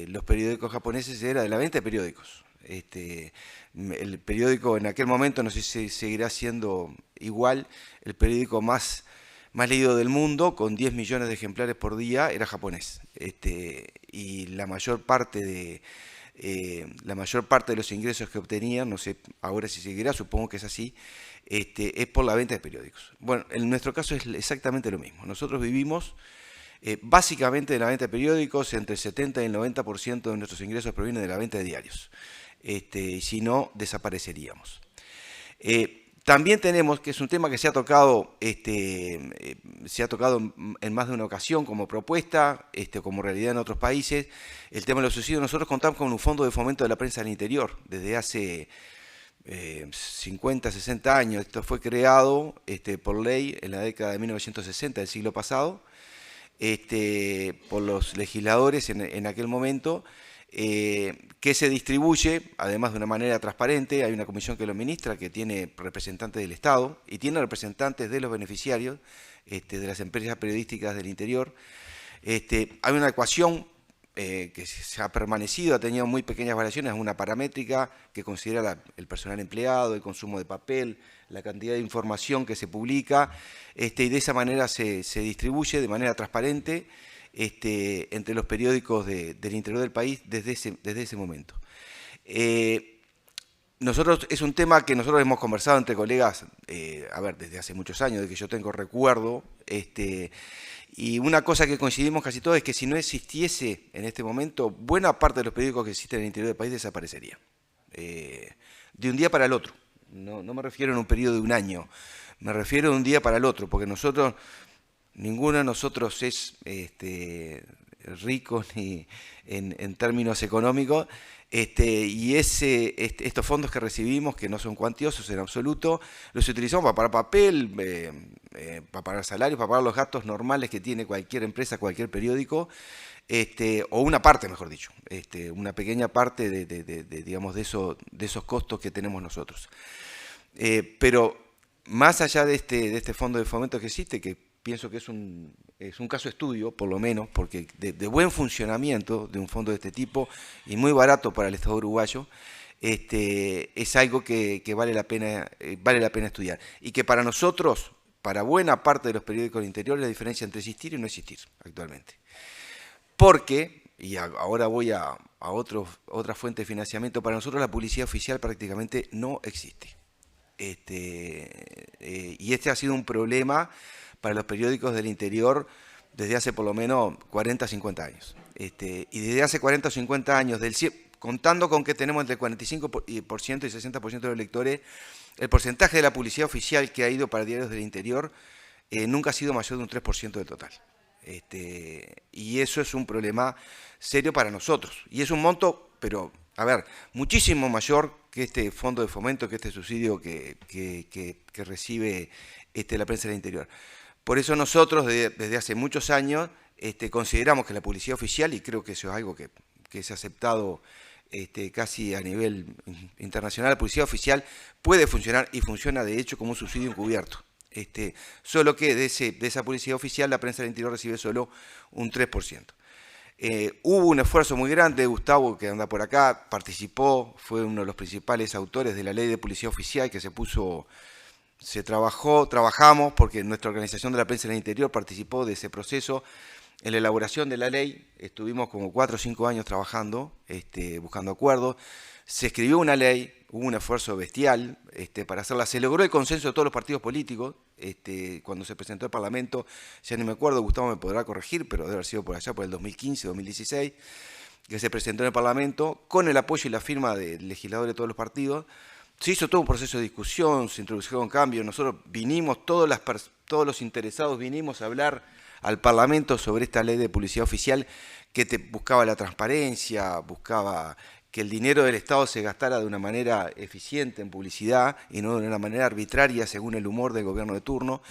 los periódicos japoneses era de la venta de periódicos. El periódico en aquel momento, no sé si seguirá siendo igual, el periódico más leído del mundo, con 10 millones de ejemplares por día, era japonés. Y la mayor parte de los ingresos que obtenían, no sé ahora si seguirá, supongo que es así, es por la venta de periódicos. Bueno, en nuestro caso es exactamente lo mismo. Nosotros vivimos básicamente de la venta de periódicos, entre el 70 y el 90% de nuestros ingresos provienen de la venta de diarios. Si no, desapareceríamos. También tenemos, que es un tema que se ha tocado en más de una ocasión como propuesta, como realidad en otros países, el tema de los subsidios. Nosotros contamos con un fondo de fomento de la prensa del interior desde hace 50, 60 años. Esto fue creado por ley en la década de 1960 del siglo pasado, por los legisladores en aquel momento, que se distribuye, además de una manera transparente. Hay una comisión que lo administra, que tiene representantes del Estado y tiene representantes de los beneficiarios, de las empresas periodísticas del interior. Hay una ecuación que se ha permanecido, ha tenido muy pequeñas variaciones, una paramétrica que considera el personal empleado, el consumo de papel, la cantidad de información que se publica, y de esa manera se distribuye de manera transparente entre los periódicos del interior del país desde ese momento. Es un tema que nosotros hemos conversado entre colegas, desde hace muchos años, de que yo tengo recuerdo, y una cosa que coincidimos casi todos es que si no existiese en este momento, buena parte de los periódicos que existen en el interior del país desaparecerían. De un día para el otro. No me refiero en un periodo de un año, me refiero de un día para el otro, porque ninguno de nosotros es rico ni en términos económicos, y estos fondos que recibimos, que no son cuantiosos en absoluto, los utilizamos para pagar papel, para pagar salarios, para pagar los gastos normales que tiene cualquier empresa, cualquier periódico, o una parte, mejor dicho, una pequeña parte digamos, de esos costos que tenemos nosotros. Pero más allá de este fondo de fomento que existe, que pienso que es un caso de estudio, por lo menos, porque de buen funcionamiento de un fondo de este tipo y muy barato para el Estado uruguayo, es algo que vale la pena estudiar. Y que para nosotros, para buena parte de los periódicos del interior, es la diferencia entre existir y no existir actualmente. Porque, y ahora voy a otra fuente de financiamiento, para nosotros la publicidad oficial prácticamente no existe. Y este ha sido un problema para los periódicos del interior desde hace por lo menos 40 o 50 años. Y desde hace 40 o 50 años, contando con que tenemos entre el 45% y 60% de los lectores, el porcentaje de la publicidad oficial que ha ido para diarios del interior nunca ha sido mayor de un 3% del total. Y eso es un problema serio para nosotros. Y es un monto, pero, muchísimo mayor que este fondo de fomento, que este subsidio que recibe la prensa del interior. Por eso nosotros, desde hace muchos años, consideramos que la publicidad oficial, y creo que eso es algo que es aceptado casi a nivel internacional, la publicidad oficial puede funcionar y funciona de hecho como un subsidio encubierto. Solo que de esa publicidad oficial la prensa del interior recibe solo un 3%. Hubo un esfuerzo muy grande, Gustavo, que anda por acá, participó, fue uno de los principales autores de la ley de publicidad oficial que trabajamos, porque nuestra organización de la prensa del interior participó de ese proceso. En la elaboración de la ley estuvimos como 4 o 5 años trabajando, buscando acuerdos. Se escribió una ley, hubo un esfuerzo bestial para hacerla. Se logró el consenso de todos los partidos políticos cuando se presentó al Parlamento. Ya ni me acuerdo, Gustavo me podrá corregir, pero debe haber sido por allá, por el 2015, 2016, que se presentó en el Parlamento con el apoyo y la firma del legislador de todos los partidos. Se hizo todo un proceso de discusión, se introdujeron cambios. Nosotros vinimos, todos los interesados vinimos a hablar al Parlamento sobre esta ley de publicidad oficial que buscaba la transparencia, buscaba que el dinero del Estado se gastara de una manera eficiente en publicidad y no de una manera arbitraria según el humor del gobierno de turno.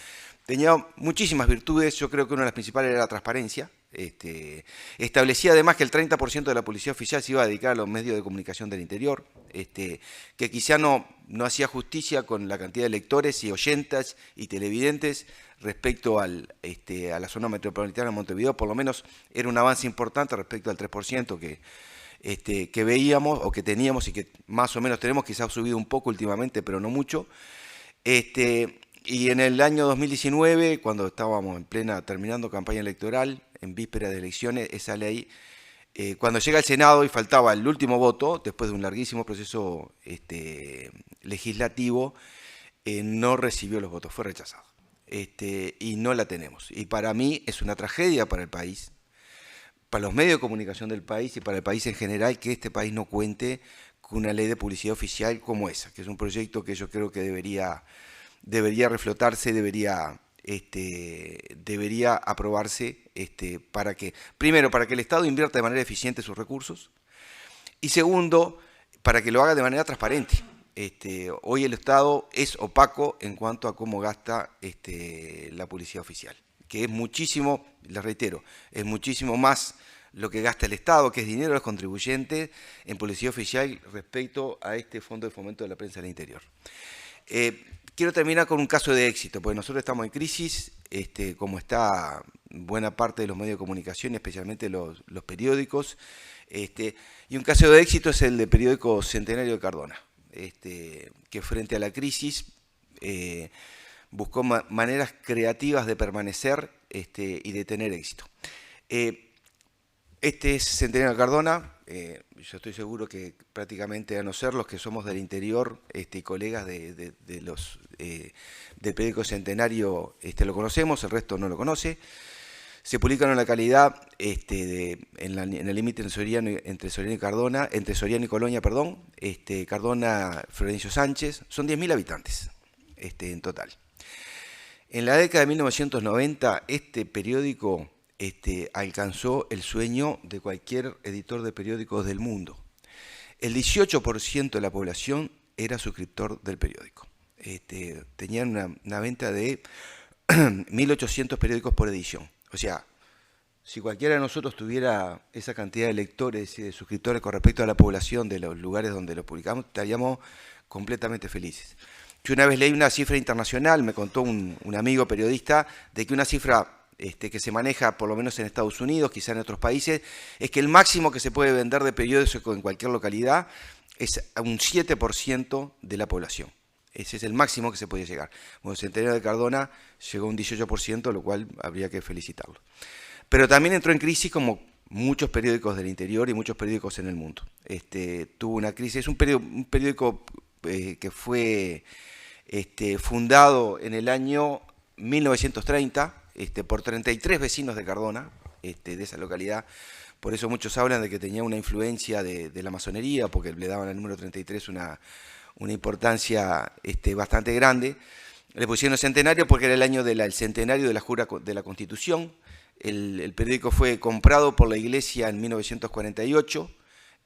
Tenía muchísimas virtudes, yo creo que una de las principales era la transparencia. Establecía además que el 30% de la publicidad oficial se iba a dedicar a los medios de comunicación del interior, que quizá no hacía justicia con la cantidad de lectores y oyentas y televidentes respecto a la zona metropolitana de Montevideo. Por lo menos era un avance importante respecto al 3% que veíamos o que teníamos y que más o menos tenemos, quizás ha subido un poco últimamente, pero no mucho. Y en el año 2019, cuando estábamos terminando campaña electoral, en víspera de elecciones, esa ley, cuando llega al Senado y faltaba el último voto, después de un larguísimo proceso legislativo, no recibió los votos, fue rechazado. Y no la tenemos. Y para mí es una tragedia para el país, para los medios de comunicación del país y para el país en general, que este país no cuente con una ley de publicidad oficial como esa, que es un proyecto que yo creo que debería reflotarse, debería aprobarse primero, para que el Estado invierta de manera eficiente sus recursos y segundo, para que lo haga de manera transparente. Hoy el Estado es opaco en cuanto a cómo gasta la publicidad oficial, que es muchísimo, les reitero, es muchísimo más lo que gasta el Estado, que es dinero de los contribuyentes, en publicidad oficial respecto a este Fondo de Fomento de la Prensa del Interior. Quiero terminar con un caso de éxito, porque nosotros estamos en crisis, como está buena parte de los medios de comunicación, especialmente los periódicos, y un caso de éxito es el del periódico Centenario de Cardona, que frente a la crisis buscó maneras creativas de permanecer y de tener éxito. Este es Centenario de Cardona. Yo estoy seguro que prácticamente, a no ser los que somos del interior y colegas del periódico Centenario, lo conocemos, el resto no lo conoce. Se publica en una localidad en el límite entre Soriano y Cardona, entre Soriano y Colonia, perdón, Cardona, Florencio Sánchez, son 10.000 habitantes en total. En la década de 1990, este periódico alcanzó el sueño de cualquier editor de periódicos del mundo. El 18% de la población era suscriptor del periódico. Tenían una venta de 1.800 periódicos por edición. O sea, si cualquiera de nosotros tuviera esa cantidad de lectores y de suscriptores con respecto a la población de los lugares donde lo publicamos, estaríamos completamente felices. Yo una vez leí una cifra internacional, me contó un amigo periodista, de que una cifra que se maneja por lo menos en Estados Unidos, quizá en otros países, es que el máximo que se puede vender de periódicos en cualquier localidad es a un 7% de la población. Ese es el máximo que se puede llegar. Bueno, Centenario de Cardona llegó a un 18%, lo cual habría que felicitarlo. Pero también entró en crisis como muchos periódicos del interior y muchos periódicos en el mundo. Tuvo una crisis, es un periódico que fue fundado en el año 1930, por 33 vecinos de Cardona, de esa localidad. Por eso muchos hablan de que tenía una influencia de la masonería, porque le daban al número 33 una importancia bastante grande. Le pusieron Centenario porque era el año del centenario de la jura de la Constitución. El periódico fue comprado por la Iglesia en 1948,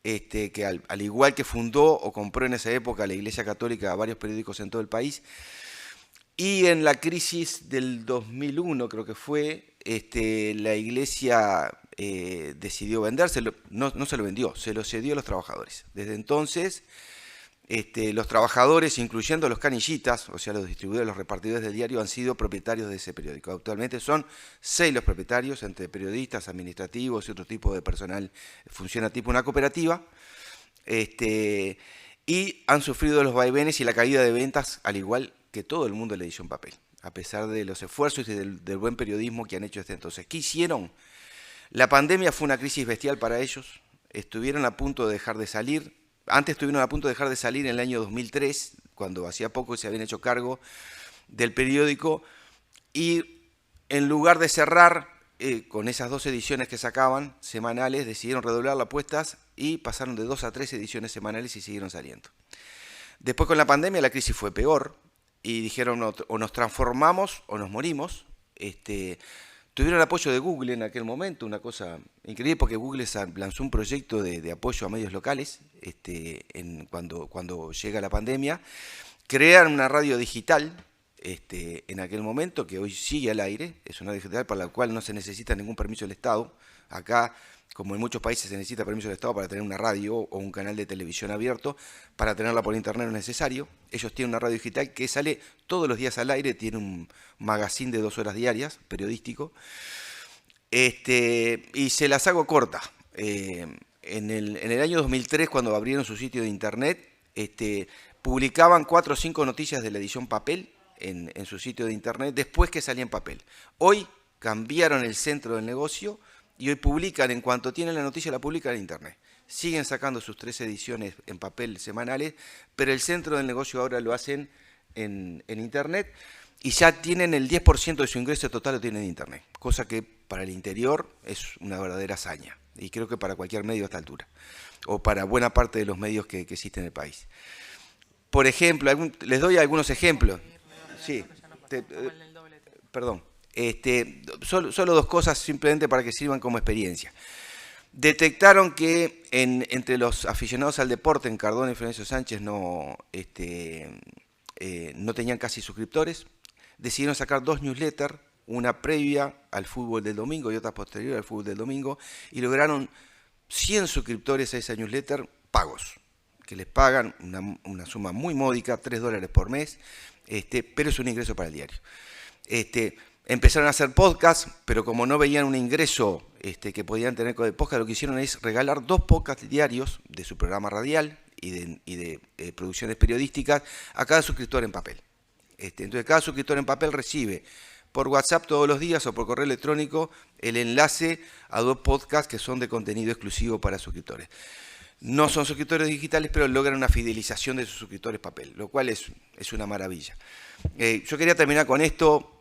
que al igual que fundó o compró en esa época la Iglesia Católica varios periódicos en todo el país. Y en la crisis del 2001, creo que fue, la Iglesia decidió vendérselo, no se lo vendió, se lo cedió a los trabajadores. Desde entonces, los trabajadores, incluyendo los canillitas, o sea, los distribuidores, los repartidores del diario, han sido propietarios de ese periódico. Actualmente son 6 los propietarios, entre periodistas, administrativos y otro tipo de personal. Funciona tipo una cooperativa. Y han sufrido los vaivenes y la caída de ventas, al igual que todo el mundo de la edición papel, a pesar de los esfuerzos y del buen periodismo que han hecho desde entonces. ¿Qué hicieron? La pandemia fue una crisis bestial para ellos. Estuvieron a punto de dejar de salir. Antes estuvieron a punto de dejar de salir en el año 2003, cuando hacía poco se habían hecho cargo del periódico, y en lugar de cerrar con esas 2 ediciones que sacaban semanales, decidieron redoblar las apuestas y pasaron de 2 a 3 ediciones semanales y siguieron saliendo. Después, con la pandemia, la crisis fue peor y dijeron o nos transformamos o nos morimos. Tuvieron el apoyo de Google en aquel momento, una cosa increíble, porque Google lanzó un proyecto de apoyo a medios locales cuando llega la pandemia. Crearon una radio digital en aquel momento, que hoy sigue al aire. Es una radio digital para la cual no se necesita ningún permiso del Estado. Acá, como en muchos países, se necesita permiso del Estado para tener una radio o un canal de televisión abierto. Para tenerla por internet no es necesario. Ellos tienen una radio digital que sale todos los días al aire, tiene un magazine de 2 horas diarias, periodístico. Y se las hago corta. En el año 2003, cuando abrieron su sitio de internet, publicaban 4 o 5 noticias de la edición papel en su sitio de internet después que salía en papel. Hoy cambiaron el centro del negocio y hoy publican, en cuanto tienen la noticia, la publican en internet. Siguen sacando sus 3 ediciones en papel semanales, pero el centro del negocio ahora lo hacen en internet y ya tienen el 10% de su ingreso total lo tienen en internet, cosa que para el interior es una verdadera hazaña, y creo que para cualquier medio a esta altura, o para buena parte de los medios que existen en el país. Por ejemplo, les doy algunos ejemplos. Sí, perdón. Solo 2 cosas simplemente para que sirvan como experiencia. Detectaron que entre los aficionados al deporte, en Cardona y Florencio Sánchez, no tenían casi suscriptores. Decidieron sacar 2 newsletters, una previa al fútbol del domingo y otra posterior al fútbol del domingo, y lograron 100 suscriptores a esa newsletter pagos, que les pagan una suma muy módica, $3 por mes, pero es un ingreso para el diario. Empezaron a hacer podcast, pero como no veían un ingreso que podían tener con el podcast, lo que hicieron es regalar 2 podcasts diarios de su programa radial y de producciones periodísticas a cada suscriptor en papel. Entonces, cada suscriptor en papel recibe por WhatsApp todos los días o por correo electrónico el enlace a 2 podcasts que son de contenido exclusivo para suscriptores. No son suscriptores digitales, pero logran una fidelización de sus suscriptores papel, lo cual es una maravilla. Yo quería terminar con esto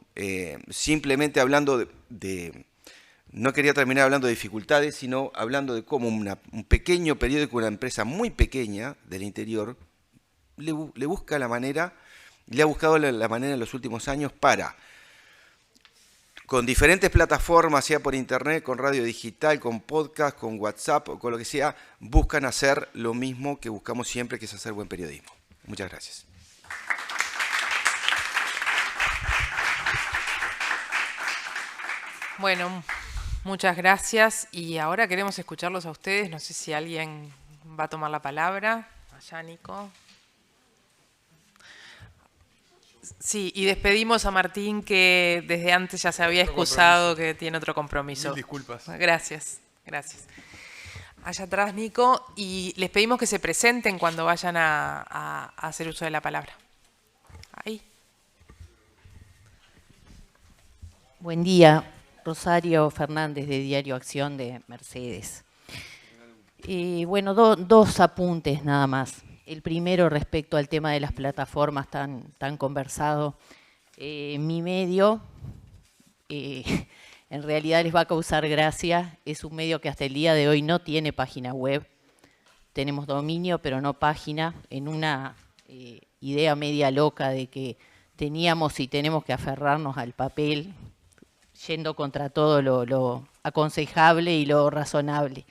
simplemente hablando no quería terminar hablando de dificultades, sino hablando de cómo un pequeño periódico, una empresa muy pequeña del interior, le busca la manera, le ha buscado la manera en los últimos años para, con diferentes plataformas, sea por internet, con radio digital, con podcast, con WhatsApp o con lo que sea, buscan hacer lo mismo que buscamos siempre, que es hacer buen periodismo. Muchas gracias. Bueno, muchas gracias. Y ahora queremos escucharlos a ustedes. No sé si alguien va a tomar la palabra. Allá, Nico. Sí, y despedimos a Martín, que desde antes ya se había excusado, que tiene otro compromiso. Mil disculpas. Gracias, gracias. Allá atrás, Nico, y les pedimos que se presenten cuando vayan a hacer uso de la palabra. Ahí. Buen día, Rosario Fernández, de Diario Acción de Mercedes. Bueno, 2 apuntes nada más. El primero, respecto al tema de las plataformas tan conversado. Mi medio, en realidad les va a causar gracia, es un medio que hasta el día de hoy no tiene página web. Tenemos dominio, pero no página, en una idea media loca de que teníamos y tenemos que aferrarnos al papel, yendo contra todo lo aconsejable y lo razonable.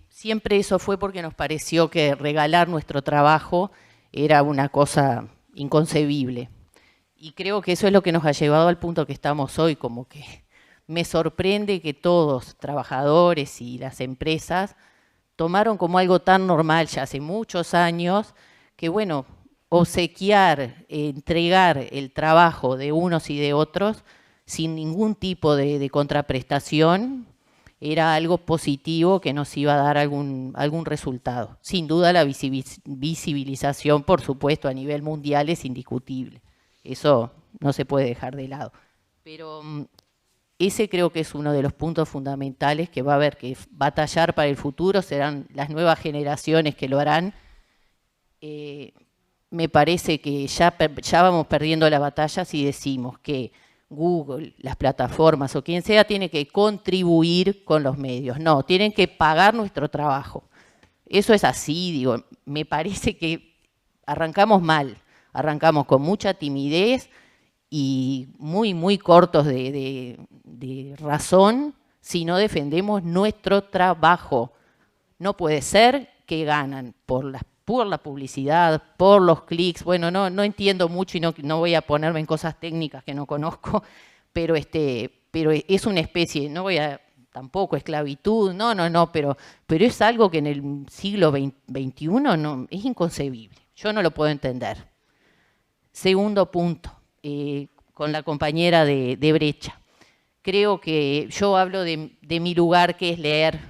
Siempre eso fue porque nos pareció que regalar nuestro trabajo era una cosa inconcebible. Y creo que eso es lo que nos ha llevado al punto que estamos hoy, como que me sorprende que todos, trabajadores y las empresas, tomaron como algo tan normal ya hace muchos años, que bueno, obsequiar, entregar el trabajo de unos y de otros sin ningún tipo de contraprestación era algo positivo que nos iba a dar algún resultado. Sin duda la visibilización, por supuesto, a nivel mundial es indiscutible. Eso no se puede dejar de lado. Pero ese creo que es uno de los puntos fundamentales que va a haber que batallar para el futuro, serán las nuevas generaciones que lo harán. Me parece que ya vamos perdiendo la batalla si decimos que Google, las plataformas o quien sea tiene que contribuir con los medios. No, tienen que pagar nuestro trabajo. Eso es así, digo, me parece que arrancamos mal, arrancamos con mucha timidez y muy cortos de razón si no defendemos nuestro trabajo. No puede ser que ganan por la publicidad, por los clics. Bueno, no entiendo mucho y no voy a ponerme en cosas técnicas que no conozco, pero es una especie, tampoco esclavitud, pero es algo que en el siglo XXI es inconcebible. Yo no lo puedo entender. Segundo punto, con la compañera de brecha. Creo que yo hablo de mi lugar, que es leer.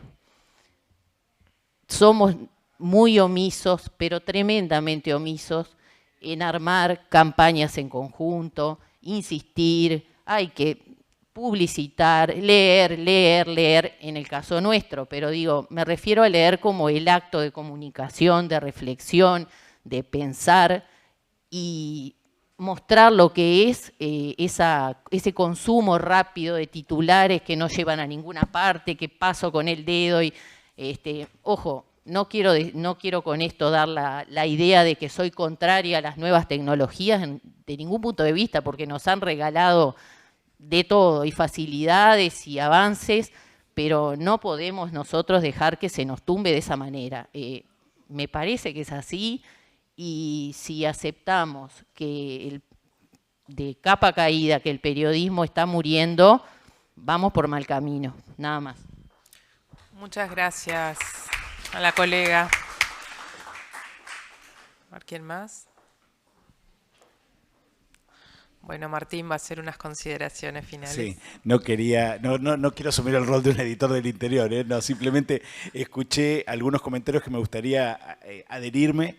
Somos muy omisos, pero tremendamente omisos, en armar campañas en conjunto, insistir, hay que publicitar, leer, en el caso nuestro, pero digo, me refiero a leer como el acto de comunicación, de reflexión, de pensar y mostrar lo que es ese consumo rápido de titulares que no llevan a ninguna parte, que paso con el dedo y, ojo, no quiero con esto dar la idea de que soy contraria a las nuevas tecnologías de ningún punto de vista, porque nos han regalado de todo, y facilidades y avances, pero no podemos nosotros dejar que se nos tumbe de esa manera. Me parece que es así, y si aceptamos que de capa caída que el periodismo está muriendo, vamos por mal camino, nada más. Muchas gracias a la colega. ¿Quién más? Bueno, Martín va a hacer unas consideraciones finales. Sí, no quiero asumir el rol de un editor del interior, no, simplemente escuché algunos comentarios que me gustaría adherirme.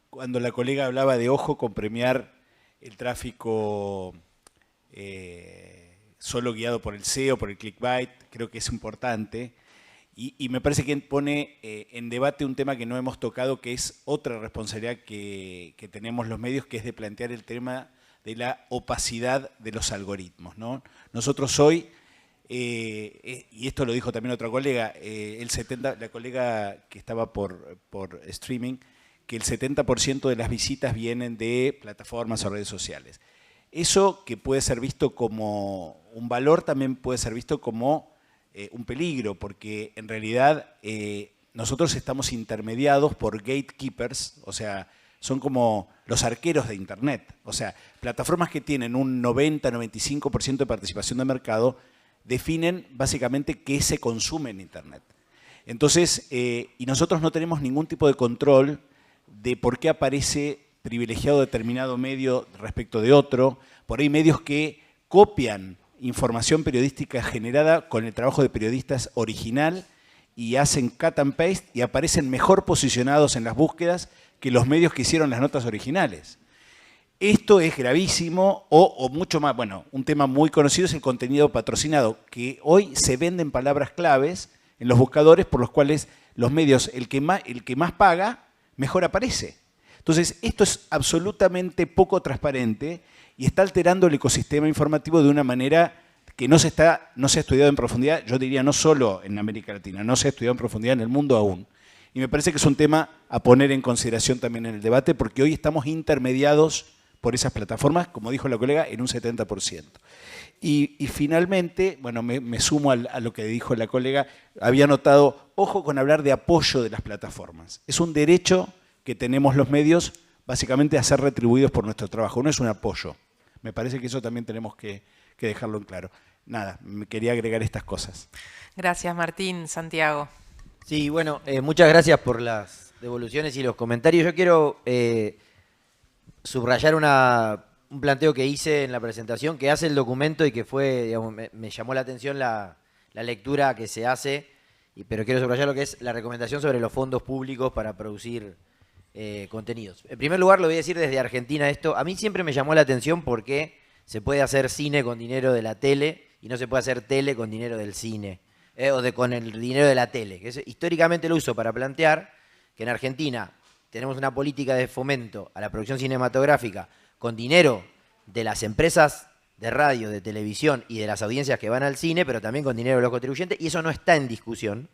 Cuando la colega hablaba de ojo con premiar el tráfico solo guiado por el SEO, por el clickbait, creo que es importante. Y me parece que pone en debate un tema que no hemos tocado, que es otra responsabilidad que tenemos los medios, que es de plantear el tema de la opacidad de los algoritmos, ¿no? Nosotros hoy, y esto lo dijo también otra colega, la colega que estaba por streaming, que el 70% de las visitas vienen de plataformas o redes sociales. Eso, que puede ser visto como un valor, también puede ser visto como un peligro, porque en realidad nosotros estamos intermediados por gatekeepers, o sea, son como los arqueros de Internet. O sea, plataformas que tienen un 90-95% de participación de mercado definen básicamente qué se consume en Internet. Entonces, y nosotros no tenemos ningún tipo de control de por qué aparece privilegiado determinado medio respecto de otro. Por ahí medios que copian información periodística generada con el trabajo de periodistas original y hacen cut and paste y aparecen mejor posicionados en las búsquedas que los medios que hicieron las notas originales. Esto es gravísimo, o mucho más, bueno, un tema muy conocido es el contenido patrocinado, que hoy se venden palabras claves en los buscadores por los cuales los medios, el que más paga, mejor aparece. Entonces, esto es absolutamente poco transparente y está alterando el ecosistema informativo de una manera que no se ha estudiado en profundidad, yo diría no solo en América Latina, no se ha estudiado en profundidad en el mundo aún. Y me parece que es un tema a poner en consideración también en el debate, porque hoy estamos intermediados por esas plataformas, como dijo la colega, en un 70%. Y finalmente, bueno, me sumo a lo que dijo la colega, había notado, ojo con hablar de apoyo de las plataformas. Es un derecho que tenemos los medios básicamente a ser retribuidos por nuestro trabajo, no es un apoyo. Me parece que eso también tenemos que dejarlo en claro. Nada, me quería agregar estas cosas. Gracias, Martín. Santiago. Sí, bueno, muchas gracias por las devoluciones y los comentarios. Yo quiero subrayar un planteo que hice en la presentación, que hace el documento y que fue, digamos, me llamó la atención la lectura que se hace, pero quiero subrayar lo que es la recomendación sobre los fondos públicos para producir contenidos. En primer lugar, lo voy a decir desde Argentina esto. A mí siempre me llamó la atención porque se puede hacer cine con dinero de la tele y no se puede hacer tele con dinero del cine, con el dinero de la tele. Históricamente lo uso para plantear que en Argentina tenemos una política de fomento a la producción cinematográfica con dinero de las empresas de radio, de televisión y de las audiencias que van al cine, pero también con dinero de los contribuyentes, y eso no está en discusión.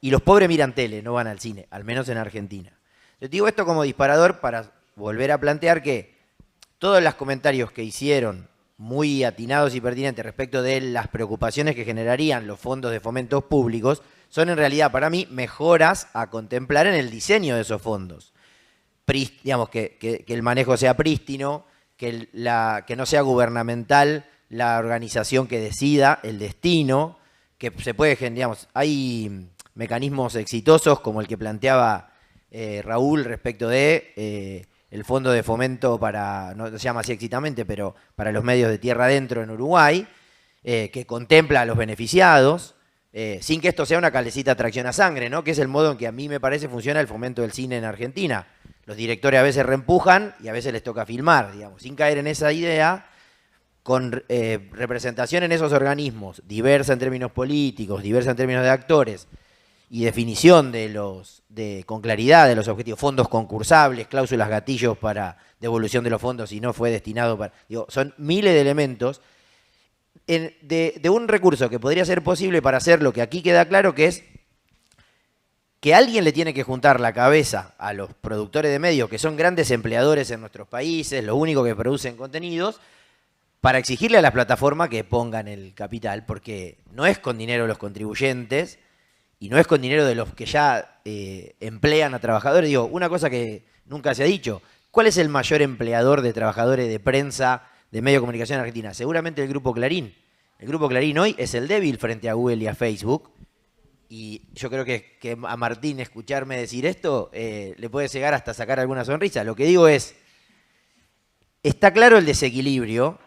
Y los pobres miran tele, no van al cine, al menos en Argentina. Yo digo esto como disparador para volver a plantear que todos los comentarios que hicieron, muy atinados y pertinentes respecto de las preocupaciones que generarían los fondos de fomentos públicos, son en realidad para mí mejoras a contemplar en el diseño de esos fondos. Digamos, que el manejo sea prístino, que no sea gubernamental la organización que decida el destino, que se puede, digamos, hay mecanismos exitosos como el que planteaba Raúl respecto de el fondo de fomento para, no se llama así exitamente, pero para los medios de tierra adentro en Uruguay, que contempla a los beneficiados, sin que esto sea una calecita tracción a sangre, ¿no? Que es el modo en que a mí me parece funciona el fomento del cine en Argentina. Los directores a veces reempujan y a veces les toca filmar, digamos, sin caer en esa idea, con representación en esos organismos, diversa en términos políticos, diversa en términos de actores, y definición con claridad de los objetivos, fondos concursables, cláusulas gatillos para devolución de los fondos si no fue destinado para... Digo, son miles de elementos de un recurso que podría ser posible para hacer lo que aquí queda claro, que es que alguien le tiene que juntar la cabeza a los productores de medios, que son grandes empleadores en nuestros países, los únicos que producen contenidos, para exigirle a las plataformas que pongan el capital, porque no es con dinero de los contribuyentes y no es con dinero de los que ya emplean a trabajadores. Digo, una cosa que nunca se ha dicho, ¿cuál es el mayor empleador de trabajadores de prensa, de medio de comunicación en Argentina? Seguramente el Grupo Clarín. El Grupo Clarín hoy es el débil frente a Google y a Facebook. Y yo creo que a Martín escucharme decir esto le puede llegar hasta sacar alguna sonrisa. Lo que digo es, está claro el desequilibrio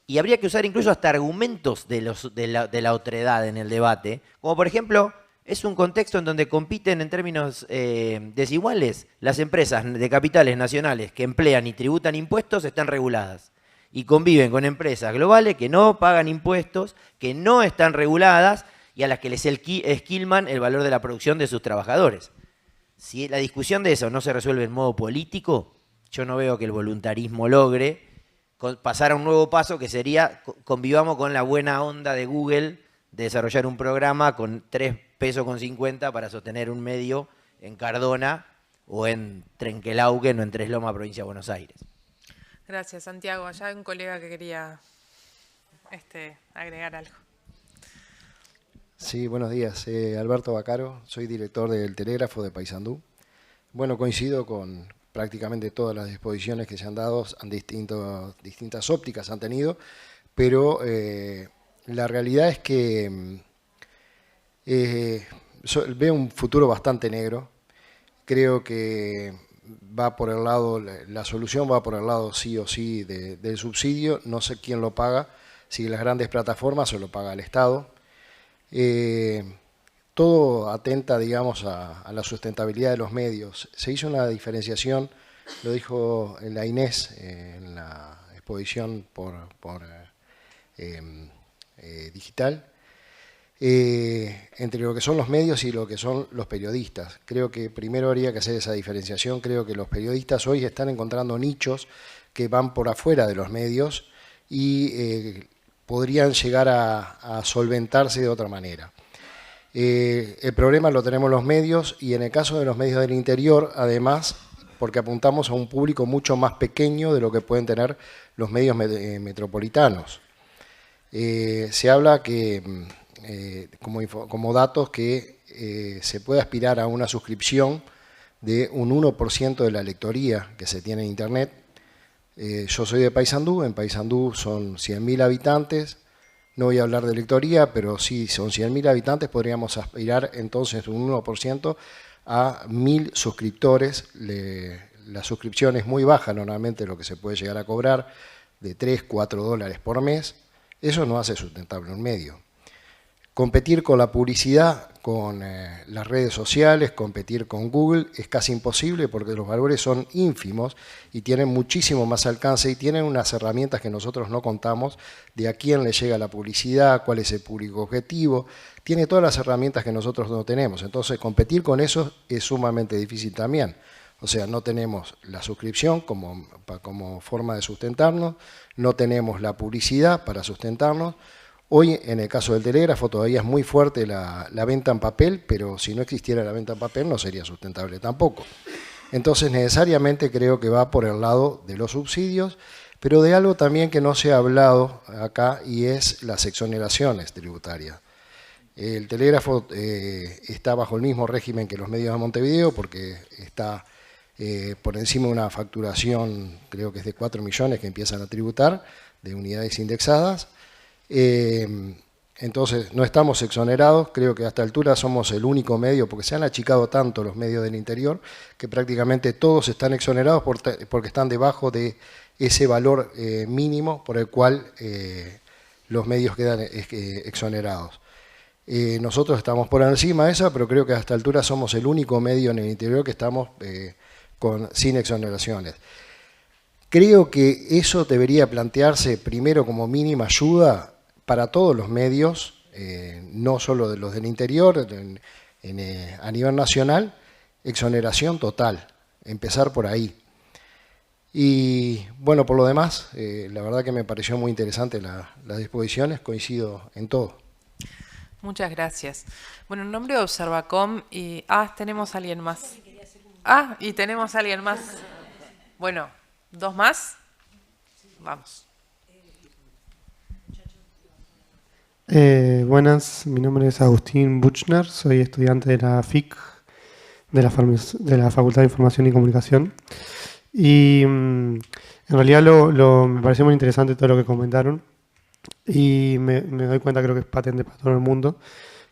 y habría que usar incluso hasta argumentos de la otredad en el debate. Como por ejemplo, es un contexto en donde compiten en términos desiguales. Las empresas de capitales nacionales que emplean y tributan impuestos están reguladas. Y conviven con empresas globales que no pagan impuestos, que no están reguladas, y a las que les esquilman el valor de la producción de sus trabajadores. Si la discusión de eso no se resuelve en modo político, yo no veo que el voluntarismo logre pasar a un nuevo paso que sería convivamos con la buena onda de Google de desarrollar un programa con 3,50 pesos para sostener un medio en Cardona o en Trenquelauquen o en Tres Lomas, provincia de Buenos Aires. Gracias, Santiago. Allá hay un colega que quería agregar algo. Sí, buenos días. Alberto Bacaro, soy director del Telégrafo de Paysandú. Bueno, coincido con prácticamente todas las exposiciones que se han dado, distintas ópticas han tenido, pero la realidad es que veo un futuro bastante negro. Creo que va por el lado, la solución va por el lado sí o sí del subsidio. No sé quién lo paga, si las grandes plataformas o lo paga el Estado. Todo atenta, digamos, a la sustentabilidad de los medios. Se hizo una diferenciación, lo dijo la Inés en la exposición por digital, entre lo que son los medios y lo que son los periodistas. Creo que primero habría que hacer esa diferenciación. Creo que los periodistas hoy están encontrando nichos que van por afuera de los medios y podrían llegar a solventarse de otra manera. El problema lo tenemos los medios y en el caso de los medios del interior, además, porque apuntamos a un público mucho más pequeño de lo que pueden tener los medios metropolitanos. Se habla que, como datos, que se puede aspirar a una suscripción de un 1% de la lectoría que se tiene en Internet. Yo soy de Paysandú, en Paysandú son 100.000 habitantes, no voy a hablar de lectoría, pero sí son 100.000 habitantes, podríamos aspirar entonces un 1% a 1.000 suscriptores. La suscripción es muy baja, normalmente lo que se puede llegar a cobrar, de 3, 4 dólares por mes. Eso no hace sustentable un medio. Competir con la publicidad, con las redes sociales, competir con Google es casi imposible porque los valores son ínfimos y tienen muchísimo más alcance y tienen unas herramientas que nosotros no contamos de a quién le llega la publicidad, cuál es el público objetivo, tiene todas las herramientas que nosotros no tenemos. Entonces competir con eso es sumamente difícil también. O sea, no tenemos la suscripción como forma de sustentarnos, no tenemos la publicidad para sustentarnos. Hoy, en el caso del telégrafo, todavía es muy fuerte la venta en papel, pero si no existiera la venta en papel no sería sustentable tampoco. Entonces, necesariamente creo que va por el lado de los subsidios, pero de algo también que no se ha hablado acá y es las exoneraciones tributarias. El telégrafo está bajo el mismo régimen que los medios de Montevideo porque está por encima de una facturación, creo que es de 4 millones que empiezan a tributar, de unidades indexadas. Entonces no estamos exonerados, creo que a esta altura somos el único medio, porque se han achicado tanto los medios del interior, que prácticamente todos están exonerados porque están debajo de ese valor mínimo por el cual los medios quedan exonerados. Nosotros estamos por encima de eso, pero creo que a esta altura somos el único medio en el interior que estamos sin exoneraciones. Creo que eso debería plantearse primero como mínima ayuda para todos los medios, no solo de los del interior, a nivel nacional, exoneración total, empezar por ahí. Y bueno, por lo demás, la verdad que me pareció muy interesante las disposiciones, coincido en todo. Muchas gracias. Bueno, en nombre de Observacom, tenemos a alguien más. Y tenemos a alguien más. Bueno, ¿dos más? Vamos. Buenas, mi nombre es Agustín Buchner, soy estudiante de la FIC, de la Facultad de Información y Comunicación. Y en realidad me pareció muy interesante todo lo que comentaron y me doy cuenta, creo que es patente para todo el mundo,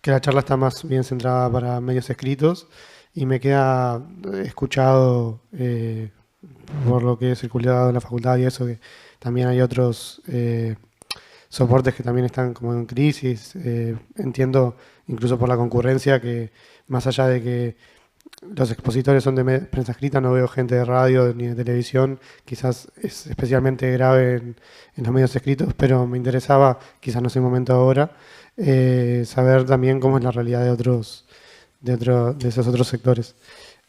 que la charla está más bien centrada para medios escritos y me queda escuchado por lo que he circulado en la facultad y eso, que también hay otros soportes que también están como en crisis. Entiendo, incluso por la concurrencia, que más allá de que los expositores son de prensa escrita, no veo gente de radio ni de televisión. Quizás es especialmente grave en los medios escritos, pero me interesaba, quizás no es el momento ahora, saber también cómo es la realidad de esos otros sectores.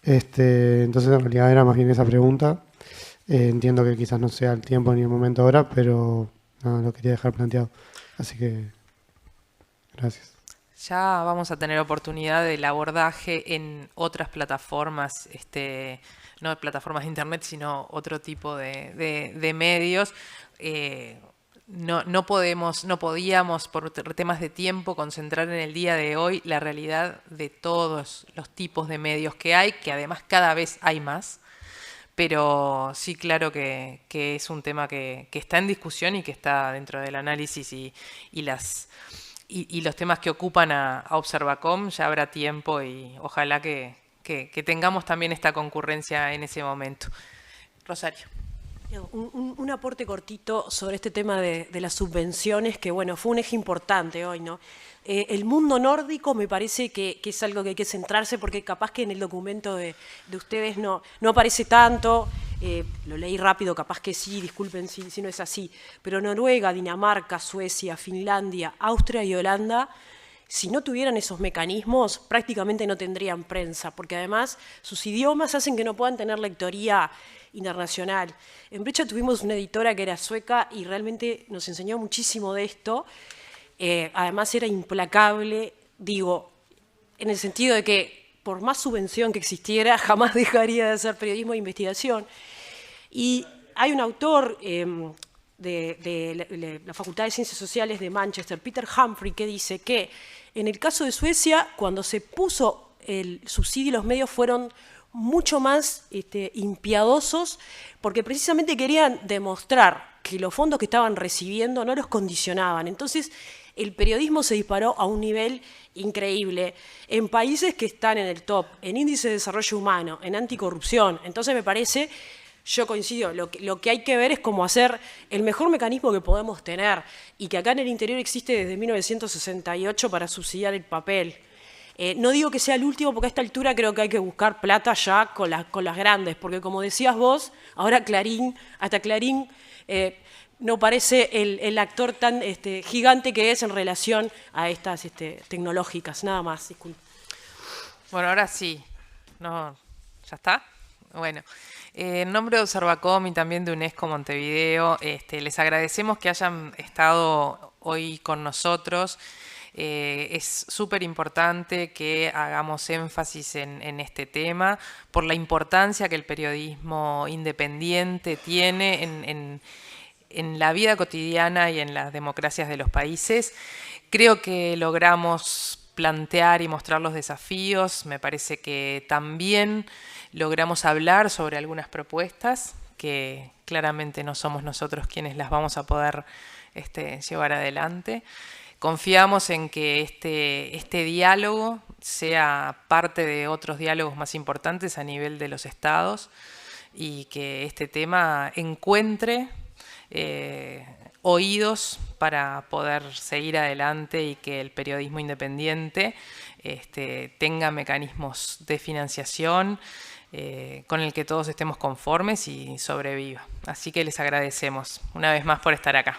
Entonces, en realidad era más bien esa pregunta. Entiendo que quizás no sea el tiempo ni el momento ahora, pero no, lo quería dejar planteado. Así que, gracias. Ya vamos a tener oportunidad del abordaje en otras plataformas, no plataformas de internet, sino otro tipo de medios. No podíamos, por temas de tiempo, concentrar en el día de hoy la realidad de todos los tipos de medios que hay, que además cada vez hay más. Pero sí, claro que es un tema que está en discusión y que está dentro del análisis y los temas que ocupan a Observacom. Ya habrá tiempo y ojalá que tengamos también esta concurrencia en ese momento. Rosario. Un aporte cortito sobre este tema de las subvenciones, que bueno, fue un eje importante hoy, ¿no? El mundo nórdico me parece que es algo que hay que centrarse, porque capaz que en el documento de ustedes no aparece tanto. Lo leí rápido, capaz que sí, disculpen si no es así, pero Noruega, Dinamarca, Suecia, Finlandia, Austria y Holanda, si no tuvieran esos mecanismos, prácticamente no tendrían prensa, porque además sus idiomas hacen que no puedan tener lectoría internacional. En Brecha tuvimos una editora que era sueca y realmente nos enseñó muchísimo de esto. Además era implacable, digo, en el sentido de que por más subvención que existiera, jamás dejaría de hacer periodismo de investigación. Y hay un autor de la Facultad de Ciencias Sociales de Manchester, Peter Humphrey, que dice que en el caso de Suecia, cuando se puso el subsidio, los medios fueron mucho más impiadosos, porque precisamente querían demostrar que los fondos que estaban recibiendo no los condicionaban. Entonces, el periodismo se disparó a un nivel increíble en países que están en el top, en índice de desarrollo humano, en anticorrupción. Entonces, me parece, yo coincido, lo que hay que ver es cómo hacer el mejor mecanismo que podemos tener, y que acá en el interior existe desde 1968 para subsidiar el papel. No digo que sea el último, porque a esta altura creo que hay que buscar plata ya con las grandes, porque como decías vos, ahora Clarín, hasta Clarín no parece el actor tan gigante que es en relación a estas tecnológicas. Nada más, disculpe. Bueno, ahora sí. No, ¿ya está? Bueno. En nombre de Observacom y también de UNESCO Montevideo, les agradecemos que hayan estado hoy con nosotros. Es súper importante que hagamos énfasis en este tema por la importancia que el periodismo independiente tiene en la vida cotidiana y en las democracias de los países. Creo que logramos plantear y mostrar los desafíos. Me parece que también logramos hablar sobre algunas propuestas que claramente no somos nosotros quienes las vamos a poder llevar adelante. Confiamos en que este diálogo sea parte de otros diálogos más importantes a nivel de los estados, y que este tema encuentre oídos para poder seguir adelante, y que el periodismo independiente tenga mecanismos de financiación con el que todos estemos conformes y sobreviva. Así que les agradecemos una vez más por estar acá.